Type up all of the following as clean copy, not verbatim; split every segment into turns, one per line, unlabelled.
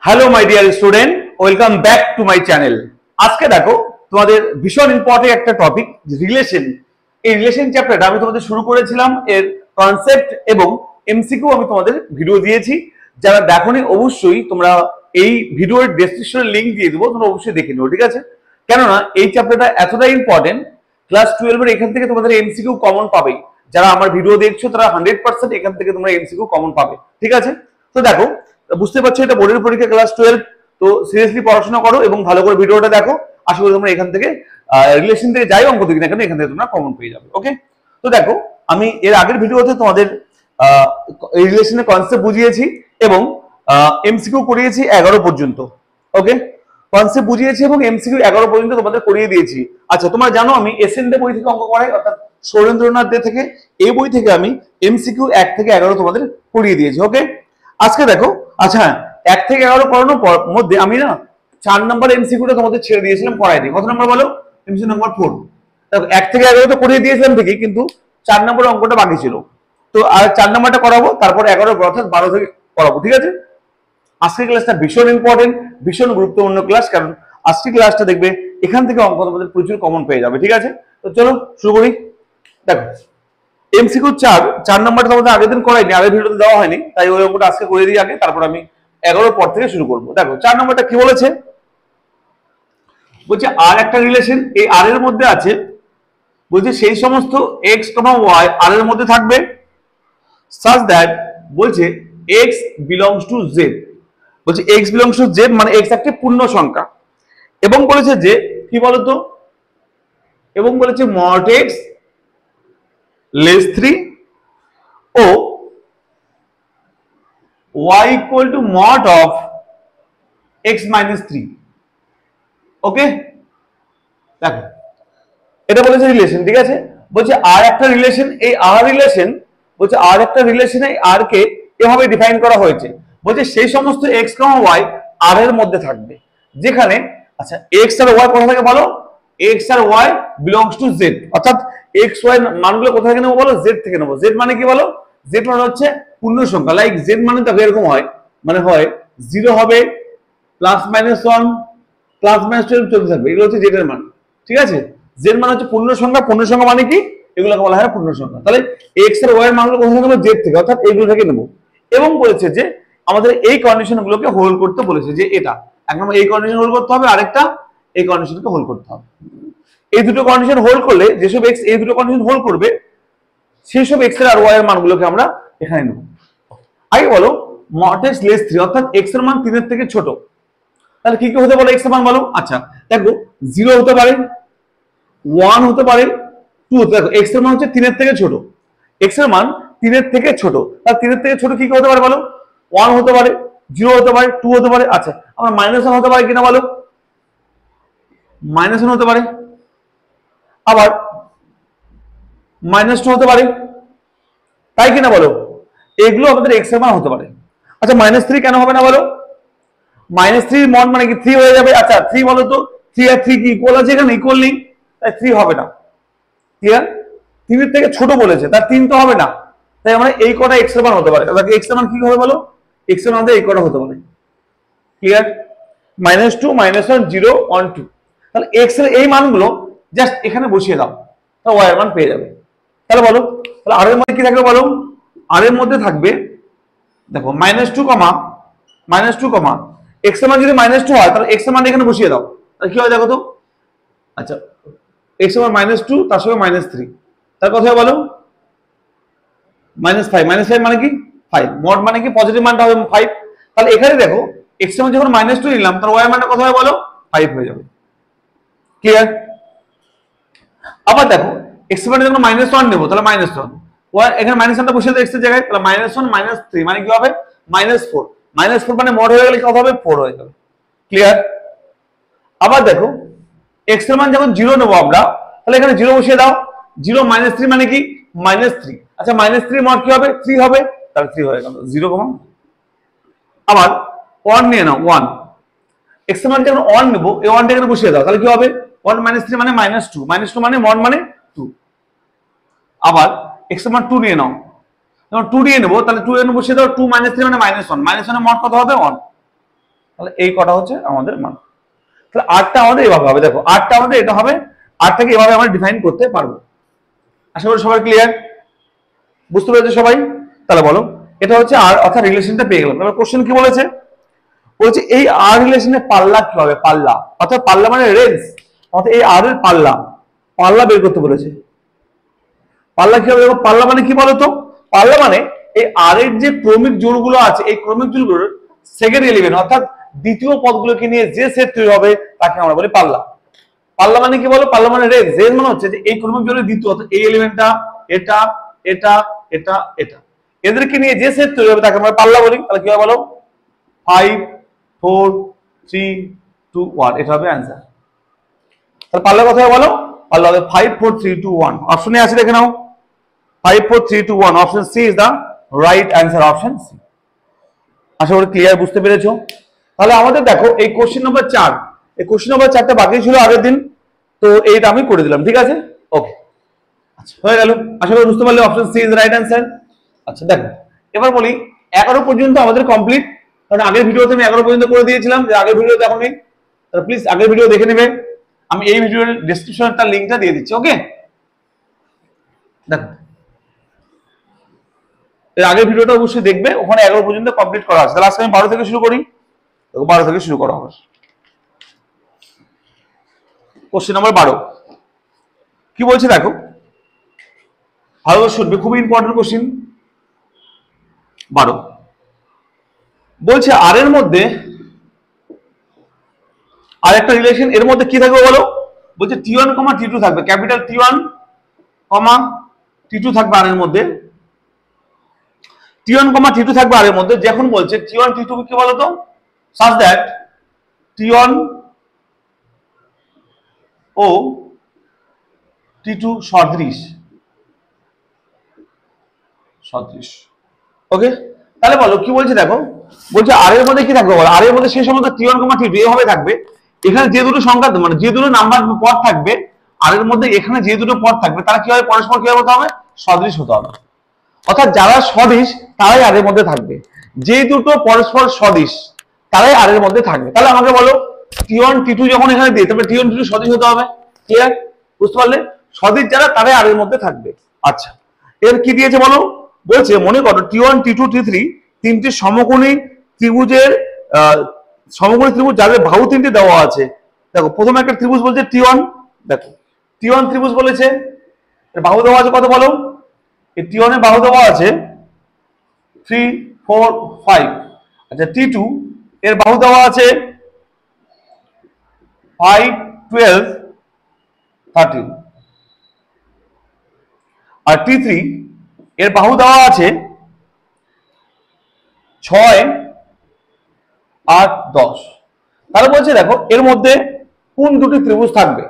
Hello my dear student, welcome back to my channel. আজকে দেখো তোমাদের ভীষণ ইম্পর্টেন্ট একটা টপিক, রিলেশন। এই রিলেশন চ্যাপ্টারটা আমি তোমাদের শুরু করেছিলাম, এর কনসেপ্ট এবং এমসিকিউ আমি তোমাদের ভিডিও দিয়েছি। যারা দেখোনি অবশ্যই তোমরা এই ভিডিওর ডেসক্রিপশনে লিংক দিয়ে দেবো, তোমরা অবশ্যই দেখে নিও, ঠিক আছে? কেননা এই চ্যাপ্টারটা এতটা ইম্পর্টেন্ট, ক্লাস 12 এর এখান থেকে তোমাদের এমসিকিউ কমন পাবেই। যারা আমার ভিডিও দেখছো তারা 100% এখান থেকে তোমরা এমসিকিউ কমন পাবে, ঠিক আছে? তো দেখো, বুঝতে পারছো এটা বোর্ডের পরীক্ষা ক্লাস 12, তো সিরিয়াসলি পড়াশোনা করো এবং ভালো করে ভিডিওটা দেখো। আশা করি তোমরা এখান থেকে রিলেশন থেকে যাই অঙ্ক দিক না কেন এখান থেকে তোমরা কমন পেয়ে যাবে। ওকে, তো দেখো আমি এর আগের ভিডিওতে তোমাদের রিলেশনের কনসেপ্ট বুঝিয়েছি এবং এমসিকিউ করিয়েছি 11 পর্যন্ত। ওকে, কনসেপ্ট বুঝিয়েছি এবং এমসিকিউ 11 পর্যন্ত তোমাদের করিয়ে দিয়েছি। আচ্ছা, তোমরা জানো আমি এসএন দে বই থেকে অঙ্ক করাই, অর্থাৎ সুরেন্দ্রনাথ দে থেকে। এই বই থেকে আমি এমসিকিউ 1 থেকে 11 তোমাদের করিয়ে দিয়েছি। ওকে, আজকে দেখো, আচ্ছা 1 থেকে 11 পড়ানোর মধ্যে আমি না 4 নম্বর এমসিকিউটা তোমাদের ছেড়ে দিয়েছিলাম, করাইনি। কত নম্বর বলো? MCQ number 4। দেখো 1 থেকে 11 তো করিয়ে দিয়েছিলাম ঠিকই, কিন্তু 4 নম্বর অঙ্কটা বাকি ছিল। তো আর 4 নম্বরটা করাবো, তারপর 11 অর্থাৎ 12 থেকে করাবো, ঠিক আছে? আজকের ক্লাসটা ভীষণ ইম্পর্টেন্ট, ভীষণ গুরুত্বপূর্ণ ক্লাস, কারণ আজকের ক্লাসটা দেখবে এখান থেকে অঙ্ক তোমাদের প্রচুর কমন পেয়ে যাবে, ঠিক আছে? তো চলো শুরু করি। দেখো এমসিকিউ 4 নম্বরটা তোমাদের আগের দিন করাইনি, আগের ভিডিওতে দেওয়া হয়নি, তাই ওই অঙ্কটা আজকে করে দিই আগে, তারপর আমি 11 পর থেকে শুরু করবো। দেখো 4 নম্বরটা কি বলেছে, বলছে আর একটা রিলেশন, এই আর এর মধ্যে আছে, বলছে সেই সমস্ত এক্স কমা ওয়াই আর এর মধ্যে থাকবে সাচ দ্যাট, বলছে এক্স বিলংস টু জেড। বলছে এক্স বিলংস টু জেড মানে এক্স একটি পূর্ণ সংখ্যা, এবং বলেছে যে কি বলতো, এবং বলেছে মড এক্স লেস 3 ও y equal to mod of x minus 3। Okay, দেখো এটা বলেছে রিলেশন, ঠিক আছে? বলছে আর একটা রিলেশন, এই আর রিলেশন, বলছে আর একটা রিলেশনে আর কে এভাবে ডিফাইন করা হয়েছে। বলছে সেই সমস্ত এক্স কমা ওয়াই আর এর মধ্যে থাকবে যেখানে, আচ্ছা এক্স আর ওয়াই কোথা থেকে বলো? এক্স আর ওয়াই বিলংস টু জেড, অর্থাৎ এক্স ওয়াই মানগুলো কোথা থেকে নেবো বলো? জেড থেকে নেবো। জেড মানে কি বলো? জেড মানে হচ্ছে পূর্ণ সংখ্যা। লাইক জেড মানে তো এরকম হয়, মানে হয় 0 হবে, +-1, +-12 চলতে থাকবে, এগুলো হচ্ছে জেড এর মান, ঠিক আছে? জেড মানে হচ্ছে পূর্ণ সংখ্যা। পূর্ণ সংখ্যা মানে কি? এগুলোকে বলা হয় পূর্ণ সংখ্যা। তাহলে এক্স আর ওয়াই এর মানগুলো কোথা থেকে নেবো? জেড থেকে, অর্থাৎ এইগুলো থেকে নেবো। এবং বলেছে যে আমাদের এই কন্ডিশনগুলোকে হোল্ড করতে বলেছে, যে এটা এক নম্বর এই কন্ডিশন হোল্ড করতে হবে, আরেকটা এই কন্ডিশনকে হোল্ড করতে হবে। এই দুটো কন্ডিশন হোল্ড করলে যেসব এক্স এই দুটো কন্ডিশন হোল্ড করবে সেই সব এক্স এর আর ওয়াই এর মানগুলোকে আমরা এখানে নেব। আগে বলো মড এক্স লেস 3, অর্থাৎ এক্স এর মান 3 এর থেকে ছোট। তাহলে কি কি হতে পারে এক্স এর মান বলো? আচ্ছা দেখো 0 হতে পারে, 1 হতে পারে, 2 হতে। দেখো এক্স এর মান হচ্ছে 3 এর থেকে ছোট, এক্স এর মান 3 এর থেকে ছোট, তাহলে 3 এর থেকে ছোট কি কি হতে পারে বলো? 1 হতে পারে, 0 হতে পারে, 2 হতে পারে। আচ্ছা আমরা -1 হতে পারে কিনা বলো? -1 হতে পারে, আবার -2 হতে পারে, তাই কিনা বলো? এগুলো আমাদের এক্স এর মান হতে পারে। আচ্ছা -3 কেন হবে না বলো? -3 মড মানে কি 3 হয়ে যাবে। আচ্ছা 3 বলো তো, 3 আর 3 কি ইকুয়াল আছে? এখানে ইকুয়াল নেই, তাই 3 হবে না। ক্লিয়ার? 3 এর থেকে ছোট বলেছে, তার 3 তো হবে না, তাই আমরা এই কটা এক্স এর মান হতে পারে। তাহলে এক্স এর মান কি হবে বলো? এক্স এর মান এই কটা হতে পারে। ক্লিয়ার? -2, -1, 0, 1, 2। তাহলে এক্স এর এই মানগুলো জাস্ট এখানে বসিয়ে দাও, তাহলে ওয়াই এর মান পেয়ে যাবে। তাহলে বলো, তাহলে আর এর মধ্যে কি থাকবে বলো? আর এর মধ্যে থাকবে, দেখো -2 কমা এক্স এর মান যদি -2 হয়, তাহলে এক্স এর মান এখানে বসিয়ে দাও, তাহলে কি হয় দেখো তো। আচ্ছা এক্স এর মান -2, তার সঙ্গে -3, তার কথা বলো -5। -5 মানে কি? 5। মড মানে কি? পজিটিভ মানটা হবে 5। তাহলে এখানে দেখো এক্স এর মান যখন -2 নিলাম, তাহলে ওয়াই এর মানটা কত হবে বলো? 5 হয়ে যাবে। ক্লিয়ার? আবার দেখো এক্স এর মান যখন -1 নেব, তাহলে -1, ওয়াই এখানে -1টা বসিয়ে দাও এক্স এর জায়গায়, তাহলে -1 -3 মানে কি হবে? -4। -4 মানে মড হয়ে গেলে কত হবে? 4 হয়ে যাবে। ক্লিয়ার? আবার দেখো এক্স এর মান যখন 0 নেবো আমরা, তাহলে এখানে 0 বসিয়ে দাও। 0 -3 মানে কি? -3। আচ্ছা -3 মড কি হবে? 3 হবে, তাহলে 3 হয়ে গেল 0, আবার 1 নিয়ে নাও, 1। এক্স এর মান যখন 1 নেবো, এই 1টা এখানে বসিয়ে দাও, তাহলে কি হবে? 1 -3 মানে -2, -2 মানে মড মানে 2। আবার এক্স এর মান 2 নিয়ে নাও, যখন 2 নিয়ে নেবো, তাহলে 2 এখানে বসিয়ে দাও, 2 -3 মানে -1, -1 এর মড কত হবে? 1। তাহলে এই কটা হচ্ছে আমাদের মান। তাহলে আরটা আমাদের এভাবে হবে, দেখো আরটা আমাদের এটা হবে, আরটাকে এভাবে আমরা ডিফাইন করতে পারবো। আশা করি সবাই ক্লিয়ার, বুঝতে পেরেছো সবাই? তাহলে বলো এটা হচ্ছে আর, অর্থাৎ রিলেশনটা পেয়ে গেলাম। এবার কোশ্চেন কি বলেছে, বলছে এই আর রিলেশনের পাল্লা কি হবে, পাল্লা অর্থাৎ পাল্লা মানে রেঞ্জ, অর্থাৎ এই আর এর পাল্লা, পাল্লা বের করতে বলেছে। পাল্লা কি হবে, দেখো পাল্লা মানে কি বলতো, পাল্লা মানে এই আর এর যে ক্রমিক জোড়গুলো আছে, এই ক্রমিক জোড়গুলোর সেকেন্ড এলিমেন্ট অর্থাৎ দ্বিতীয় পদগুলোকে নিয়ে যে সেট তৈরি হবে তাকে আমরা বলি পাল্লা। পাল্লা মানে কি বলো, পাল্লা মানে রেঞ্জ, রেঞ্জ মানে হচ্ছে যে এই ক্রমিক জোড়ের দ্বিতীয় অর্থাৎ এই এলিমেন্টটা, এটা এটা এটা এটা, এদেরকে নিয়ে যে সেট তৈরি হবে তাকে আমরা পাল্লা বলি। তাহলে কি হবে বলো, 5 4 3 2 1, এটা হবে অ্যান্সার। তাহলে পাল্লা কথা বলো, পাল্লা হবে 5 4 3 2 1। অপশনে আছে দেখে নাও, 5 4 3 2 1, option C is the right answer, option C. আশা করি ক্লিয়ার, বুঝতে পেরেছো? তাহলে আমাদের দেখো এই কোশ্চেন নাম্বার 4, এই কোশ্চেন নাম্বার 4টা বাকি ছিল আগের দিন, তো এইটা আমি করে দিলাম, ঠিক আছে? ওকে, আচ্ছা হয়ে গেল, আশা করি বুঝতে পারলে option C is right answer. আচ্ছা দেখো এবার বলি 11 পর্যন্ত আমাদের কমপ্লিট, কারণ আগের ভিডিওতে আমি 11 পর্যন্ত করে দিয়েছিলাম, যে আগের ভিডিও দেখো নি তাহলে প্লিজ আগের ভিডিও দেখে নেবে, আমি এই ভিডিওর ডেসক্রিপশনে তার লিংকটা দিয়ে দিচ্ছি। ওকে, দেখো এর আগের ভিডিওটা অবশ্যই দেখবে, ওখানে 11 পর্যন্ত কমপ্লিট করা আছে। তাহলে আজকে আমি 12 থেকে শুরু করি, 12 থেকে শুরু করা হবে। কোশ্চেন নাম্বার 12 কি বলছে দেখো, ভালো শুনবে, খুবই ইম্পর্টেন্ট কোশ্চেন। 12 বলছে আর এর মধ্যে আর একটা রিলেশন, এর মধ্যে কি থাকবে বলো, বলছে T1, T2 থাকবে, ক্যাপিটাল T1, T2 থাকবে আর এর মধ্যে, T1, T2 থাকবে আর এর মধ্যে। যখন বলছে T1 T2 কি বলতো, such that T1 O T2 সদৃশ, সদৃশ। ওকে, তাহলে বলো কি বলছে দেখো, বলছে আর এর মধ্যে কি থাকবে বলো, আর এর মধ্যে সেই সময় T1, T2 এভাবে থাকবে, এখানে যে দুটো সংখ্যা মানে যে দুটো নাম্বার পদ থাকবে আর এর মধ্যে, এখানে যে দুটো পদ থাকবে তারা কি হবে, পরস্পর কি হতে হবে, সদৃশ হতে হবে। অর্থাৎ যারা সদৃশ তারাই আর এর মধ্যে থাকবে, যে দুটো পরস্পর সদৃশ তারাই আর এর মধ্যে থাকবে। তাহলে আমাকে বলো T1 T2 যখন এখানে দিই, তবে T1 T2 সদৃশ হতে হবে। ক্লিয়ার, বুঝতে পারলে? সদৃশ যারা তারাই আর এর মধ্যে থাকবে। আচ্ছা এর কি দিয়েছে বলো, বলছে মনে করো T1 T2 T3 তিনটি সমকোণী ত্রিভুজের সমকোণী ত্রিভুজ যাদের বাহু তিনটি দেওয়া আছে। দেখো প্রথমে একটা ত্রিভুজ বলছে T1, দেখো T1 ত্রিভুজ বলেছে, এর বাহু দেওয়া আছে কত বলো, এই T1 এর বাহু দেওয়া আছে 3 4 5। আচ্ছা T2 এর বাহু দেওয়া আছে 5 12 13। আর T3 এর বাহু দেওয়া আছে 6 8 10। তাহলে বলছে দেখো এর মধ্যে কোন দুটি ত্রিভুজ থাকবে।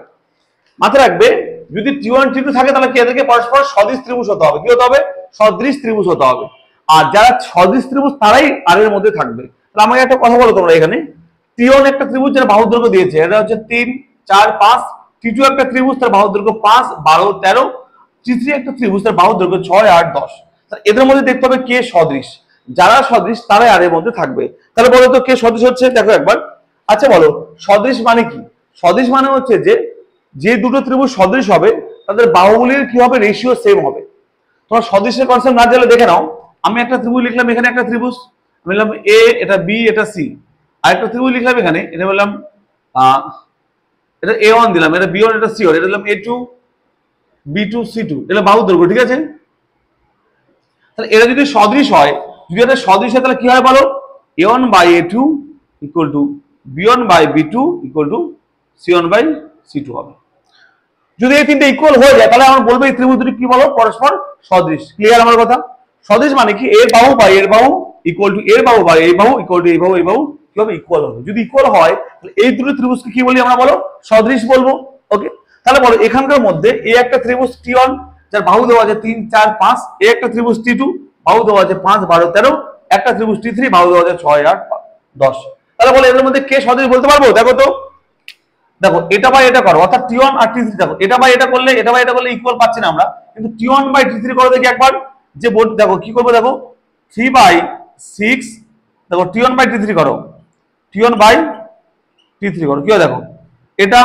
মাথায় রাখবে যদি T1 T2 থাকে তাহলে কি এদেরকে পরস্পর সদৃশ ত্রিভুজ হতে হবে, কি হতে হবে, সদৃশ ত্রিভুজ হতে হবে। আর যারা সদৃশ ত্রিভুজ তারাই আর এর মধ্যে থাকবে। তাহলে আমাকে একটা কথা বলো তোমরা, এখানে T1 একটা ত্রিভুজ যার বাহু দৈর্ঘ্য দিয়েছে, এটা হচ্ছে 3 4 5, T2 একটা ত্রিভুজ তার বাহু দৈর্ঘ্য 5 12 13, T3 একটা ত্রিভুজ তার বাহু দৈর্ঘ্য 6 8 10। তাহলে এদের মধ্যে দেখতে হবে কে সদৃশ, যারা সদৃশ তারাই আর এর মধ্যে থাকবে। তাহলে বলো তো কে সদৃশ হচ্ছে, দেখো একবার। আচ্ছা বলো সদৃশ মানে কি, সদৃশ মানে হচ্ছে যে যে দুটো ত্রিভুজ সদৃশ হবে তাদের বাহুগুলির কি হবে, রেশিও সেম হবে। তোমার সদৃশের কনসেপ্ট না জানলে দেখে নাও, আমি একটা ত্রিভুজ লিখলাম, এখানে একটা ত্রিভুজ বললাম এ, এটা বি, এটা সি। আর একটা ত্রিভুজ লিখলাম এখানে, এটা বললাম এটা A1 দিলাম, এটা B1, এটা C1, এটা দিলাম A2 B2 C2, এটা বাহু দৈর্ঘ্য, ঠিক আছে? তাহলে এরা যদি সদৃশ হয়, যদি এটা সদৃশ হয় তাহলে কি হয় বলো, A1 by A2 equal to B1 by B2 equal to C1 by C2 হবে। যদি এই তিনটে ইকুয়াল হয়ে যায় তাহলে আমরা বলবো এই ত্রিভুজ দুটি কি বলো, পরস্পর সদৃশ। ক্লিয়ার আমার কথা? সদৃশ মানে কি, এর বাহু বাই এর বাহু ইকুয়াল টু এর বাহু বাই এই বাহু ইকুয়াল টু এই বাহু এই বাহু কি হবে, ইকুয়াল হবে। যদি ইকুয়াল হয় তাহলে এই দুটো ত্রিভুজকে কি বলি আমরা বলো, সদৃশ বলবো। ওকে, তাহলে বলো এখানকার মধ্যে এই একটা ত্রিভুজ T1 যার বাহু দেওয়া আছে 3 4 5, এই একটা ত্রিভুজ T2 বাহু দেওয়া আছে 5 12 13, একটা ত্রিভুজ T3 বাহু দেওয়া আছে 6 8 10। তাহলে বলো এদের মধ্যে কে সদৃশ বলতে পারবো? দেখো তো, দেখো এটা বাই এটা করো, অর্থাৎ T1 আর T3 দেখো এটা বাই এটা করলে, এটা বাই এটা করলে ইকুয়াল পাচ্ছি না আমরা, কিন্তু T1 বাই T3 করো দেখি একবার। যে দেখো কি করবো, দেখো 3 বাই 6, দেখো T1 বাই T3 করো T1 বাই T3 করো, কি হয় দেখো, এটা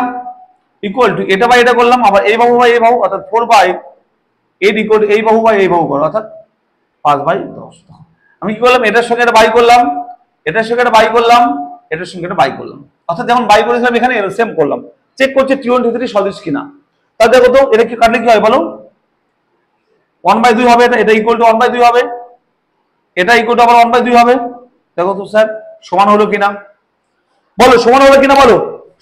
ইকুয়াল টু এটা বাই এটা করলাম, আবার এই বাহু বাই এই বাহু, অর্থাৎ 4 বাই 8 ইকুয়াল টু এই বাহু বাই এই বাহু করো, অর্থাৎ 5/10। আমি কি করলাম, এটার সঙ্গে এটা বাই করলাম, এটার সঙ্গে এটা বাই করলাম, এটার সঙ্গে এটা বাই করলাম, অর্থাৎ যেমন বাই করেছিলাম এখানে সেম করলাম। চেক করছে T1 T3 সদৃশ কিনা। তাহলে দেখো তো এটা কি কাটলে কি হয় বলো, 1/2 হবে, এটা ইকুয়াল টু 1/2 হবে, এটা ইকুয়াল টু আবার 1/2 হবে। দেখো তো স্যার সমান হলো কিনা, বলো সমান হলো কিনা, বলো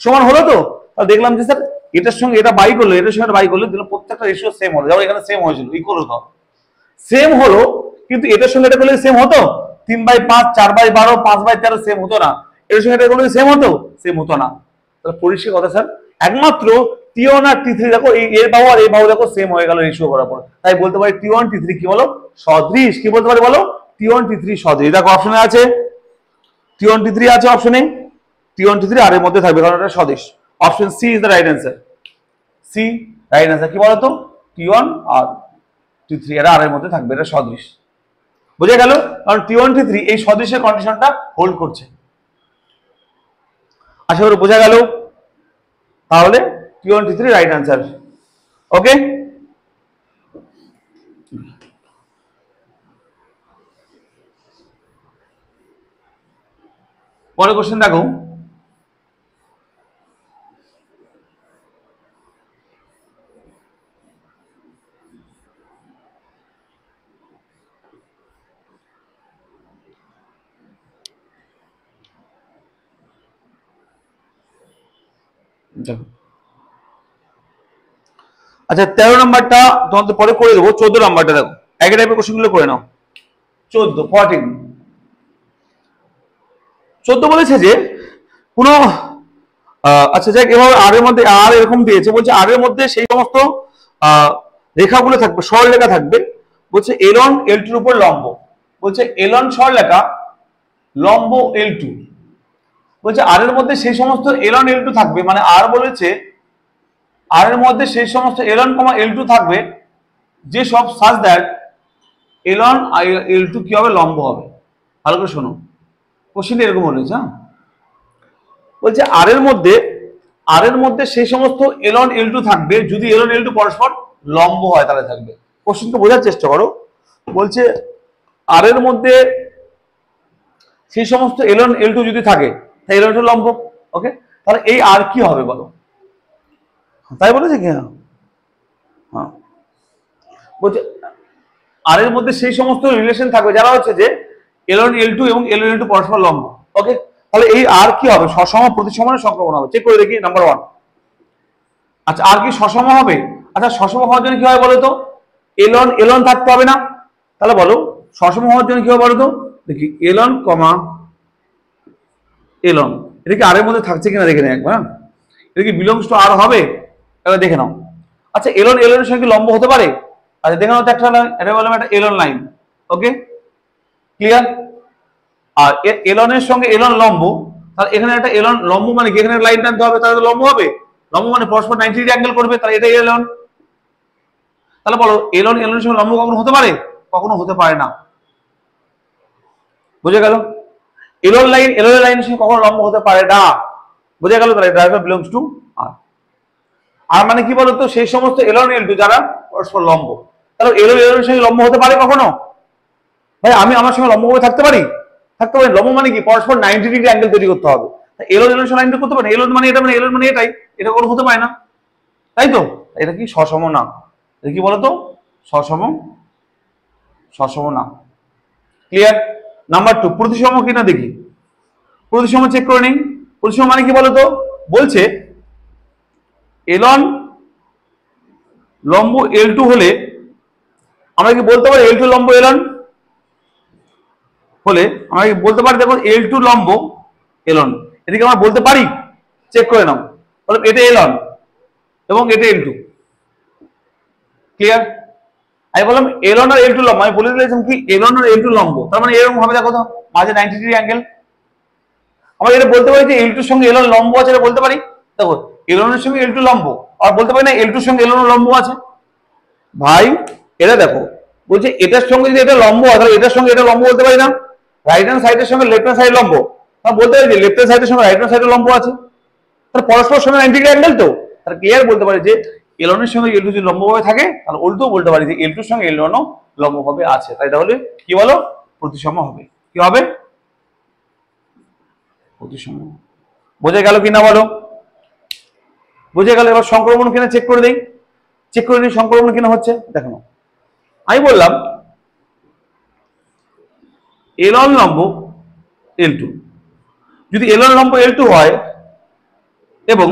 সমান হলো তো। তাহলে দেখলাম যে স্যার এটার সঙ্গে এটা বাই করলো, এটার সঙ্গে বাই করলো, দিলাম প্রত্যেকটা রেশিও সেম হলো, যেমন এখানে সেম হয়েছিল, ইকুয়াল হতো, সেম হলো, কিন্তু এটার সঙ্গে এটা করলে সেম হতো, 3/5 4/12 5/13 সেম হতো না, এর সঙ্গে এটা করলে সেম হতো, সেম হতো না। তাহলে পরিষ্কার কথা স্যার, একমাত্র T1 আর T3 দেখো এই এর বাহু আর এই বাহু দেখো সেম হয়ে গেল রেশিও বরাবর, তাই বলতে পারি T1 T3 কি বলো সদৃশ, কি বলতে পারি বলো T1 T3 সদৃশ। দেখো অপশনে আছে T1 T3 আছে, অপশনে T1 T3 আর এর মধ্যে থাকবে কারণ এটা সদৃশ। Option C is the right answer, C right answer. কি বলতো T1 আর T3 এরা আর এর মধ্যে থাকবে, এটা সদৃশ। বুঝে গেল, কারণ T1 T3 এই সদৃশের কন্ডিশনটা হোল্ড করছে। আশা করি বোঝা গেল। তাহলে T1 T3 রাইট অ্যান্সার। ওকে, পরের কোশ্চেন দেখো, আচ্ছা 13 নম্বরটা তোমাদের পরে করে দেবো, 14 নম্বরটা দেখো, একই টাইপের কোশ্চেন গুলো করে নাও। 14 বলেছে যে কোন আচ্ছা যাক, এভাবে আর এর মধ্যে আর এরকম দিয়েছে, বলছে আর এর মধ্যে সেই সমস্ত রেখাগুলো থাকবে, সরলরেখা থাকবে, বলছে L1 L2 এর উপর লম্ব, বলছে L1 সরলরেখা লম্ব L2, বলছে আর এর মধ্যে সেই সমস্ত L1 L2 থাকবে, মানে আর বলেছে আর এর মধ্যে সেই সমস্ত L1, L2 থাকবে যে সব such that L1 R L2 কি হবে, লম্ব হবে। ভালো করে শোনো, কোশ্চেনটা এরকম হয়েছে, হ্যাঁ, বলছে আর এর মধ্যে সেই সমস্ত L1 L2 থাকবে যদি L1 L2 পরস্পর লম্ব হয়, তাহলে থাকবে। কোশ্চেনটা বোঝার চেষ্টা করো, বলছে আর এর মধ্যে সেই সমস্ত L1 L2 যদি থাকে তাহলে L1 লম্ব। ওকে, তাহলে এই আর কি হবে বলো, তাই বলেছে কি, হ্যাঁ বলছে আর এর মধ্যে সেই সমস্ত রিলেশন থাকবে যারা হচ্ছে যে L1 L2 এবং L1 L2 পরস্পর লম্ব। ওকে, তাহলে এই আর কি হবে, সসম প্রতিসমানের সংক্রমণ হবে। চেক করে দেখি, নাম্বার 1। আচ্ছা আর কি সসম হবে, আচ্ছা সসম হওয়ার জন্য কি হয় বলো তো, L1 L1 থাকতে হবে না, তাহলে বলো সসম হওয়ার জন্য কি হবে বলো তো, দেখি L1, L1 এটা কি আর এর মধ্যে থাকছে কিনা দেখে নেই একবার, এটা কি বিলংস টু আর হবে, এবার দেখে নাও। আচ্ছা L1 L1 এর সঙ্গে লম্ব হতে পারে, আচ্ছা দেখে নাও তো, একটা এটা বললাম একটা L1 লাইন। ওকে ক্লিয়ার, আর L1 এর সঙ্গে L1 লম্ব, তাহলে এখানে একটা L1 লম্ব মানে কি, এখানে লাইন টানতে হবে, তাহলে লম্ব হবে, লম্ব মানে পরস্পর 90 ডিগ্রি অ্যাঙ্গেল করবে, তাহলে এটা L1। তাহলে বলো L1 L1 এর সঙ্গে লম্ব কখনো হতে পারে, কখনো হতে পারে না। বুঝে গেল, L1 লাইনের সঙ্গে কখনো লম্ব হতে পারে না। বুঝে গেল, তাহলে ড্রাইভার বিলংস টু আর। আর মানে কি বলতো, সেই সমস্ত L1 L2 যারা পরস্পর লম্ব, তাহলে L1 L1 এর সঙ্গে লম্ব হতে পারে কখনো, ভাই আমি আমার সঙ্গে লম্ব ভাবে থাকতে পারি, থাকতে পারি। লম্ব মানে কি, পরস্পর 90 ডিগ্রি অ্যাঙ্গেল তৈরি করতে হবে, L1 L1 এর সঙ্গে লাইন করতে পারে, L1 মানে এটা, মানে L1 মানে এটাই, এটা কোনো হতে পারে না, তাই তো। এটা কি সসম না, এটা কি বলতো সসম না। ক্লিয়ার। নাম্বার 2 প্রতিসম কিনা দেখি, প্রতিসম চেক করে নিই। প্রতিসম মানে কি বলতো, বলছে L1 লম্ব L2 হলে আমরা কি বলতে পারি L2 লম্ব L1 হলে আমরা কি বলতে পারি, দেখো L2 লম্ব L1, এদিকে আমরা বলতে পারি, চেক করে নাও। তাহলে এটা L1 এবং এটা L2, ক্লিয়ার। আমি বললাম L1 আর L2 লম্ব, আমি বলে দিয়েছিলাম কি L1 আর L2 লম্ব, তার মানে এরকম হবে, দেখো তো মাঝে 90 ডিগ্রি অ্যাঙ্গেল। আমরা এটা বলতে পারি যে L2 এর সঙ্গে L1 লম্ব আছে, এটা বলতে পারি। দেখো L1 এর সঙ্গে L2 লম্ব, আর বলতে পারি না L2 এর সঙ্গে L1 লম্ব আছে। ভাই এটা দেখো, বলছে এটার সঙ্গে যদি এটা লম্ব হয়, তাহলে এটার সঙ্গে এটা লম্ব বলতে পারি না, রাইট হ্যান্ড সাইডের সঙ্গে লেফট হ্যান্ড সাইড লম্ব, বলতে পারি যে লেফট হ্যান্ড সাইডের সঙ্গে রাইট হ্যান্ড সাইডের লম্ব আছে, তাহলে পরস্পর সঙ্গে 90 ডিগ্রি অ্যাঙ্গেল তো, তাহলে ক্লিয়ার বলতে পারি যে L1 এর সঙ্গে L2 যদি লম্বভাবে থাকে তাহলে উল্টো বলতে পারি যে L2 এর সঙ্গে L1 ও লম্বভাবে আছে, তাই তাহলে কি বলো প্রতিসম হবে। কি হবে? প্রতিসম। বোঝা গেল কিনা বলো? বুঝে গেল। এবার সংক্রমণ কিনা চেক করে দেই, চেক করে নিই সংক্রমণ কিনা হচ্ছে। দেখো আমি বললাম L1 লম্ব L2, যদি L1 লম্ব L2 হয় এবং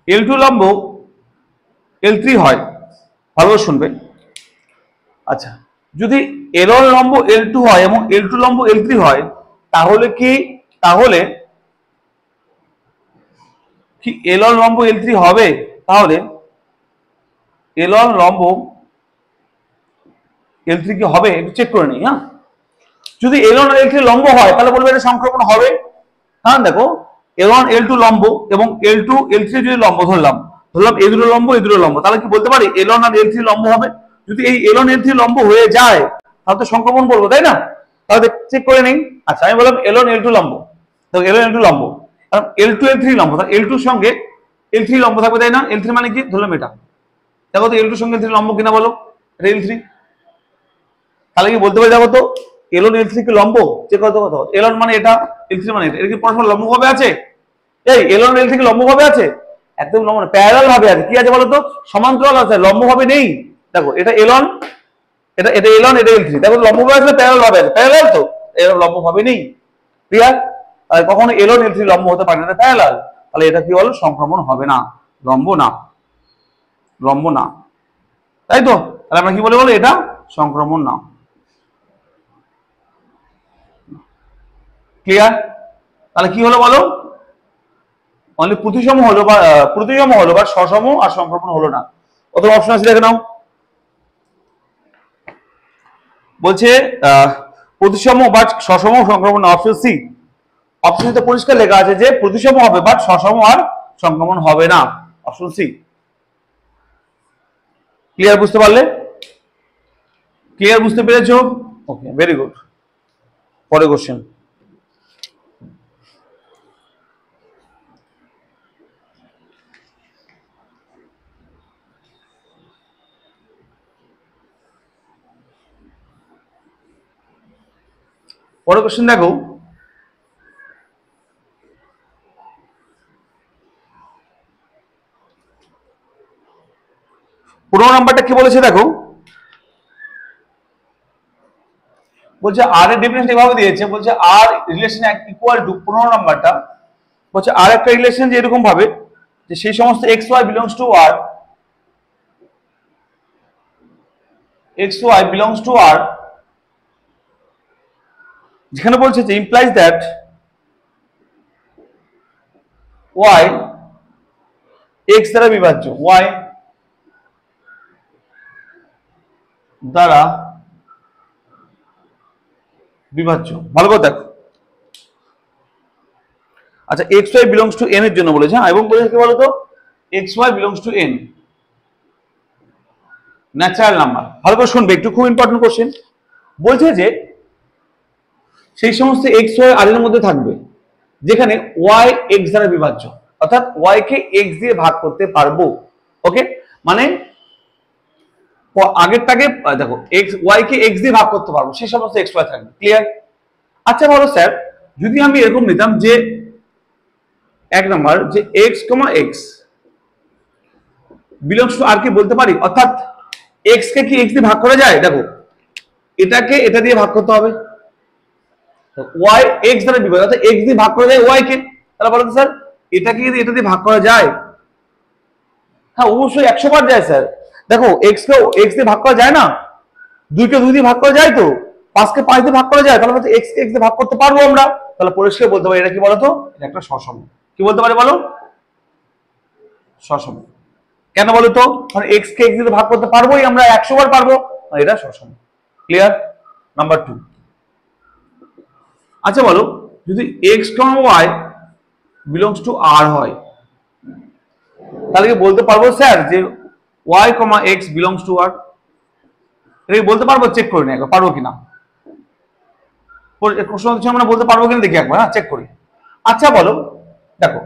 L2 লম্ব L3 হয়, ভালো করে শুনবে। আচ্ছা, যদি L1 লম্ব L2 হয় এবং L2 লম্ব L3 হয়, তাহলে কি L1 লম্ব L3 হবে? তাহলে L1 লম্ব L3 কি হবে একটু চেক করে নিই। হ্যাঁ, যদি L1 আর L3 লম্ব হয় তাহলে বলবে এটা সংক্রমণ হবে। হ্যাঁ দেখো, L1 L2 লম্ব এবং L2 L3 যদি লম্ব ধরলাম এই দুটো লম্ব এই দুটো লম্ব, তাহলে কি বলতে পারি L1 আর L3 লম্ব হবে। যদি এই L1 L3 লম্ব হয়ে যায় তাহলে তো সংক্রমণ বলবো, তাই না? তাহলে চেক করে নিই। আচ্ছা, আমি বললাম L1 L2 লম্ব, তো L1 L2 লম্ব, কারণ L2 L3 লম্ব, তাহলে L2 এর সঙ্গে L3 লম্ব থাকবে, তাই না? L3 মানে কি ধরলাম এটা, দেখো তো L2 এর সঙ্গে L3 লম্ব কিনা বলো, এটা L3। তাহলে কি বলতে পারি দেখো তো L1 L3 কি লম্ব? চেক করতে কথা, L1 মানে এটা, L3 মানে এটা, এর কি পরস্পর লম্ব ভাবে আছে? এই L1 L3 কি লম্ব ভাবে আছে? একদম লম্ব না, প্যারালাল ভাবে আছে। কি আছে বলো তো? সমান্তরাল আছে, লম্ব ভাবে নেই। দেখো এটা L1, এটা L1, এটা L3, দেখো লম্ব ভাবে আছে, প্যারালাল ভাবে আছে, প্যারালাল তো, এর লম্ব ভাবে নেই। ক্লিয়ার? আর কখনো L1 L3 লম্ব হতে পারে না, প্যারালাল। তাহলে এটা কি বলো সংক্রমণ হবে না, লম্ব না, লম্ব না, তাই তো? তাহলে আমরা কি বলে বলো এটা সংক্রমণ না। ক্লিয়ার? তাহলে কি হলো বলো, অনলি প্রতিসম হলো বা সসম, আর সংক্রমণ হলো না। কত অপশন আছে দেখে নাও। বলছে প্রতিসম বা সসম সংক্রমণ, অপশন সি। অপশনতে পরিষ্কার লেখা আছে যে প্রতিসম হবে বাট সসম আর সংক্রমণ হবে না, অপশন সি। ক্লিয়ার? বুঝতে পারলে? ক্লিয়ার? বুঝতে পেরেছো? ওকে, ভেরি গুড। পরের কোশ্চেন। পরের কোশ্চেন দেখো, পনেরো নাম্বারটা কি বলেছে দেখো, বলছে আর এর ডেফিনেশন এভাবে দিয়েছে, বলছে আর রিলেশন ইকুয়াল টু, 15 নাম্বারটা বলছে আর একটা রিলেশন যে এরকম ভাবে যে সেই সমস্ত X Y belongs to R, X Y belongs to R, যেখানে বলছে যে ইমপ্লাইজ দ্যাট ওয়াই এক্স দ্বারা বিভাজ্য, ওয়াই দ্বারা বিভাজ্য। ভালো করে দেখো। আচ্ছা, x Y belongs to N এর জন্য বলেছে। হ্যাঁ, এবং বলেছে কি বলতো, x Y belongs to N, natural number. ভালো করে শুনবে, একটু খুব ইম্পর্টেন্ট কোশ্চেন। বলছে যে সেই সমস্ত এক্স ওয়াই আর এর মধ্যে থাকবে যেখানে ওয়াই এক্স দ্বারা বিভাজ্য, অর্থাৎ ওয়াই কে এক্স দিয়ে ভাগ করতে পারবো। ওকে, মানে আগেরটাকে দেখো এক্স ওয়াই কে এক্স দিয়ে ভাগ করতে পারবো, সেই সমস্ত এক্স ওয়াই থাকবে। ক্লিয়ার? আচ্ছা বলো স্যার, যদি আমি এরকম নিতাম যে এক নাম্বার যে X comma X belongs to R কে বলতে পারি, অর্থাৎ এক্স কে কি এক্স দিয়ে ভাগ করা যায়? দেখো এটাকে এটা দিয়ে ভাগ করতে হবে, ওয়াই এক্স দ্বারা বিভাজ্য, অর্থাৎ এক্স দিয়ে ভাগ করা যায় ওয়াই কে। তাহলে বলো তো স্যার এটাকে যদি এটা দিয়ে ভাগ করা যায়? হ্যাঁ অবশ্যই 100 বার যায় স্যার। দেখো এক্স কে এক্স দিয়ে ভাগ করা যায় না, 2 কে 2 দিয়ে ভাগ করা যায়, তো 5 কে 5 দিয়ে ভাগ করা যায়, তাহলে এক্স কে এক্স দিয়ে ভাগ করতে পারবো আমরা। তাহলে পরিষ্কার বলতে পারি এটা কি বলতো, এটা একটা সসম। কি বলতে পারি বলো? সসম। কেন বলো তো? কারণ এক্স কে এক্স দিয়ে ভাগ করতে পারবোই আমরা, 100 বার পারবো, এটা সসম। ক্লিয়ার? নাম্বার 2। আচ্ছা বলো, যদি X comma Y belongs to R হয়, তাহলে কি বলতে পারবো স্যার যে Y comma X belongs to R? এটা কি বলতে পারবো? চেক করে নি একবার, পারবো কিনা। প্রশ্ন আমরা বলতে পারবো কিনা দেখি একবার, চেক করি। আচ্ছা বলো, দেখো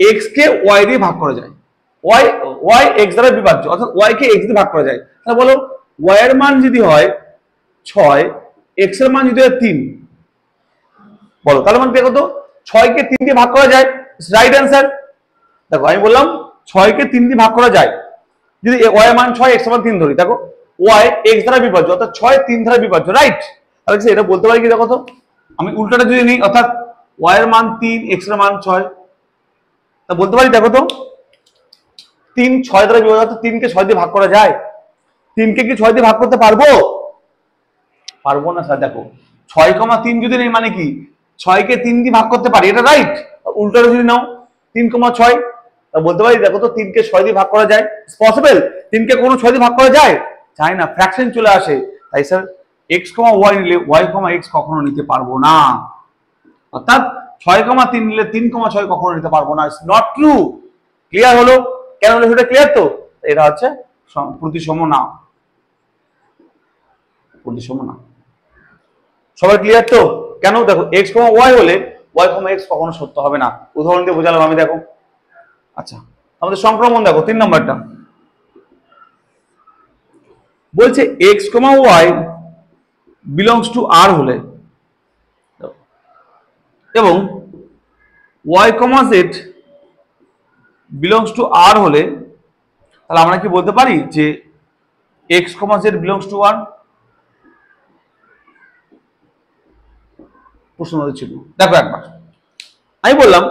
এক্স কে ওয়াই দিয়ে ভাগ করা যায়, ওয়াই এক্স দ্বারা বিভাজ্য, অর্থাৎ ওয়াই কে এক্স দিয়ে ভাগ করা যায়। তাহলে বলো ওয়াই এর মান যদি হয় 6, এক্স এর মান যদি হয় 3, বলো তাহলে মান দেখো তো 6 কে 3 দিয়ে ভাগ করা যায়, রাইট অ্যান্সার। দেখো আমি বললাম 6 কে 3 দিয়ে ভাগ করা যায়, যদি ওয়াই এর মান 6, এক্স এর মান 3 ধরি, দেখো ওয়াই এক্স দ্বারা বিভাজ্য, অর্থাৎ 6 3 দ্বারা বিভাজ্য, রাইট। তাহলে এটা বলতে পারি কি, দেখো তো আমি উল্টাটা যদি নিই, অর্থাৎ ওয়াই এর মান 3, এক্স এর মান 6, তা বলতে পারি দেখো তো 3 6 দ্বারা বিভাজ্য, অর্থাৎ 3 কে 6 দিয়ে ভাগ করা যায়। 3 কে কি 6 দিয়ে ভাগ করতে পারবো? পারবো না স্যার। দেখো 6,3 যদি নেই মানে কি 6 কে 3 দিয়ে ভাগ করতে পারি, এটা রাইট। উল্টাটা যদি নাও 3,6, বলতে পারি দেখো তো 3 কে 6 দিয়ে ভাগ করা যায়, পসিবল? 3 কে কোনো 6 দিয়ে ভাগ করা যায়? যায় না, ফ্র্যাকশন চলে আসে। তাই স্যার x, y নিলে y, x কখনো নিতে পারবো না, অর্থাৎ 6,3 নিলে 3,6 কখনো নিতে পারবো না। It's not true. ক্লিয়ার হলো? কেন হলো সেটা ক্লিয়ার তো? এটা হচ্ছে প্রতিসম না, প্রতিসম না। সবাই ক্লিয়ার তো? কেন? দেখো x, y হলে y, x কখনো সত্য হবে না। উদাহরণ দিয়ে বোঝালাম আমি, দেখো। আচ্ছা আমাদের সংক্রমণ দেখো 3 নম্বরটা বলছে x, y belongs to r হলে এবং y, z belongs to r হলে, তাহলে আমরা কি বলতে পারি যে x, z belongs to r? প্রশ্ন ছিল, দেখো একবার আমি বললাম,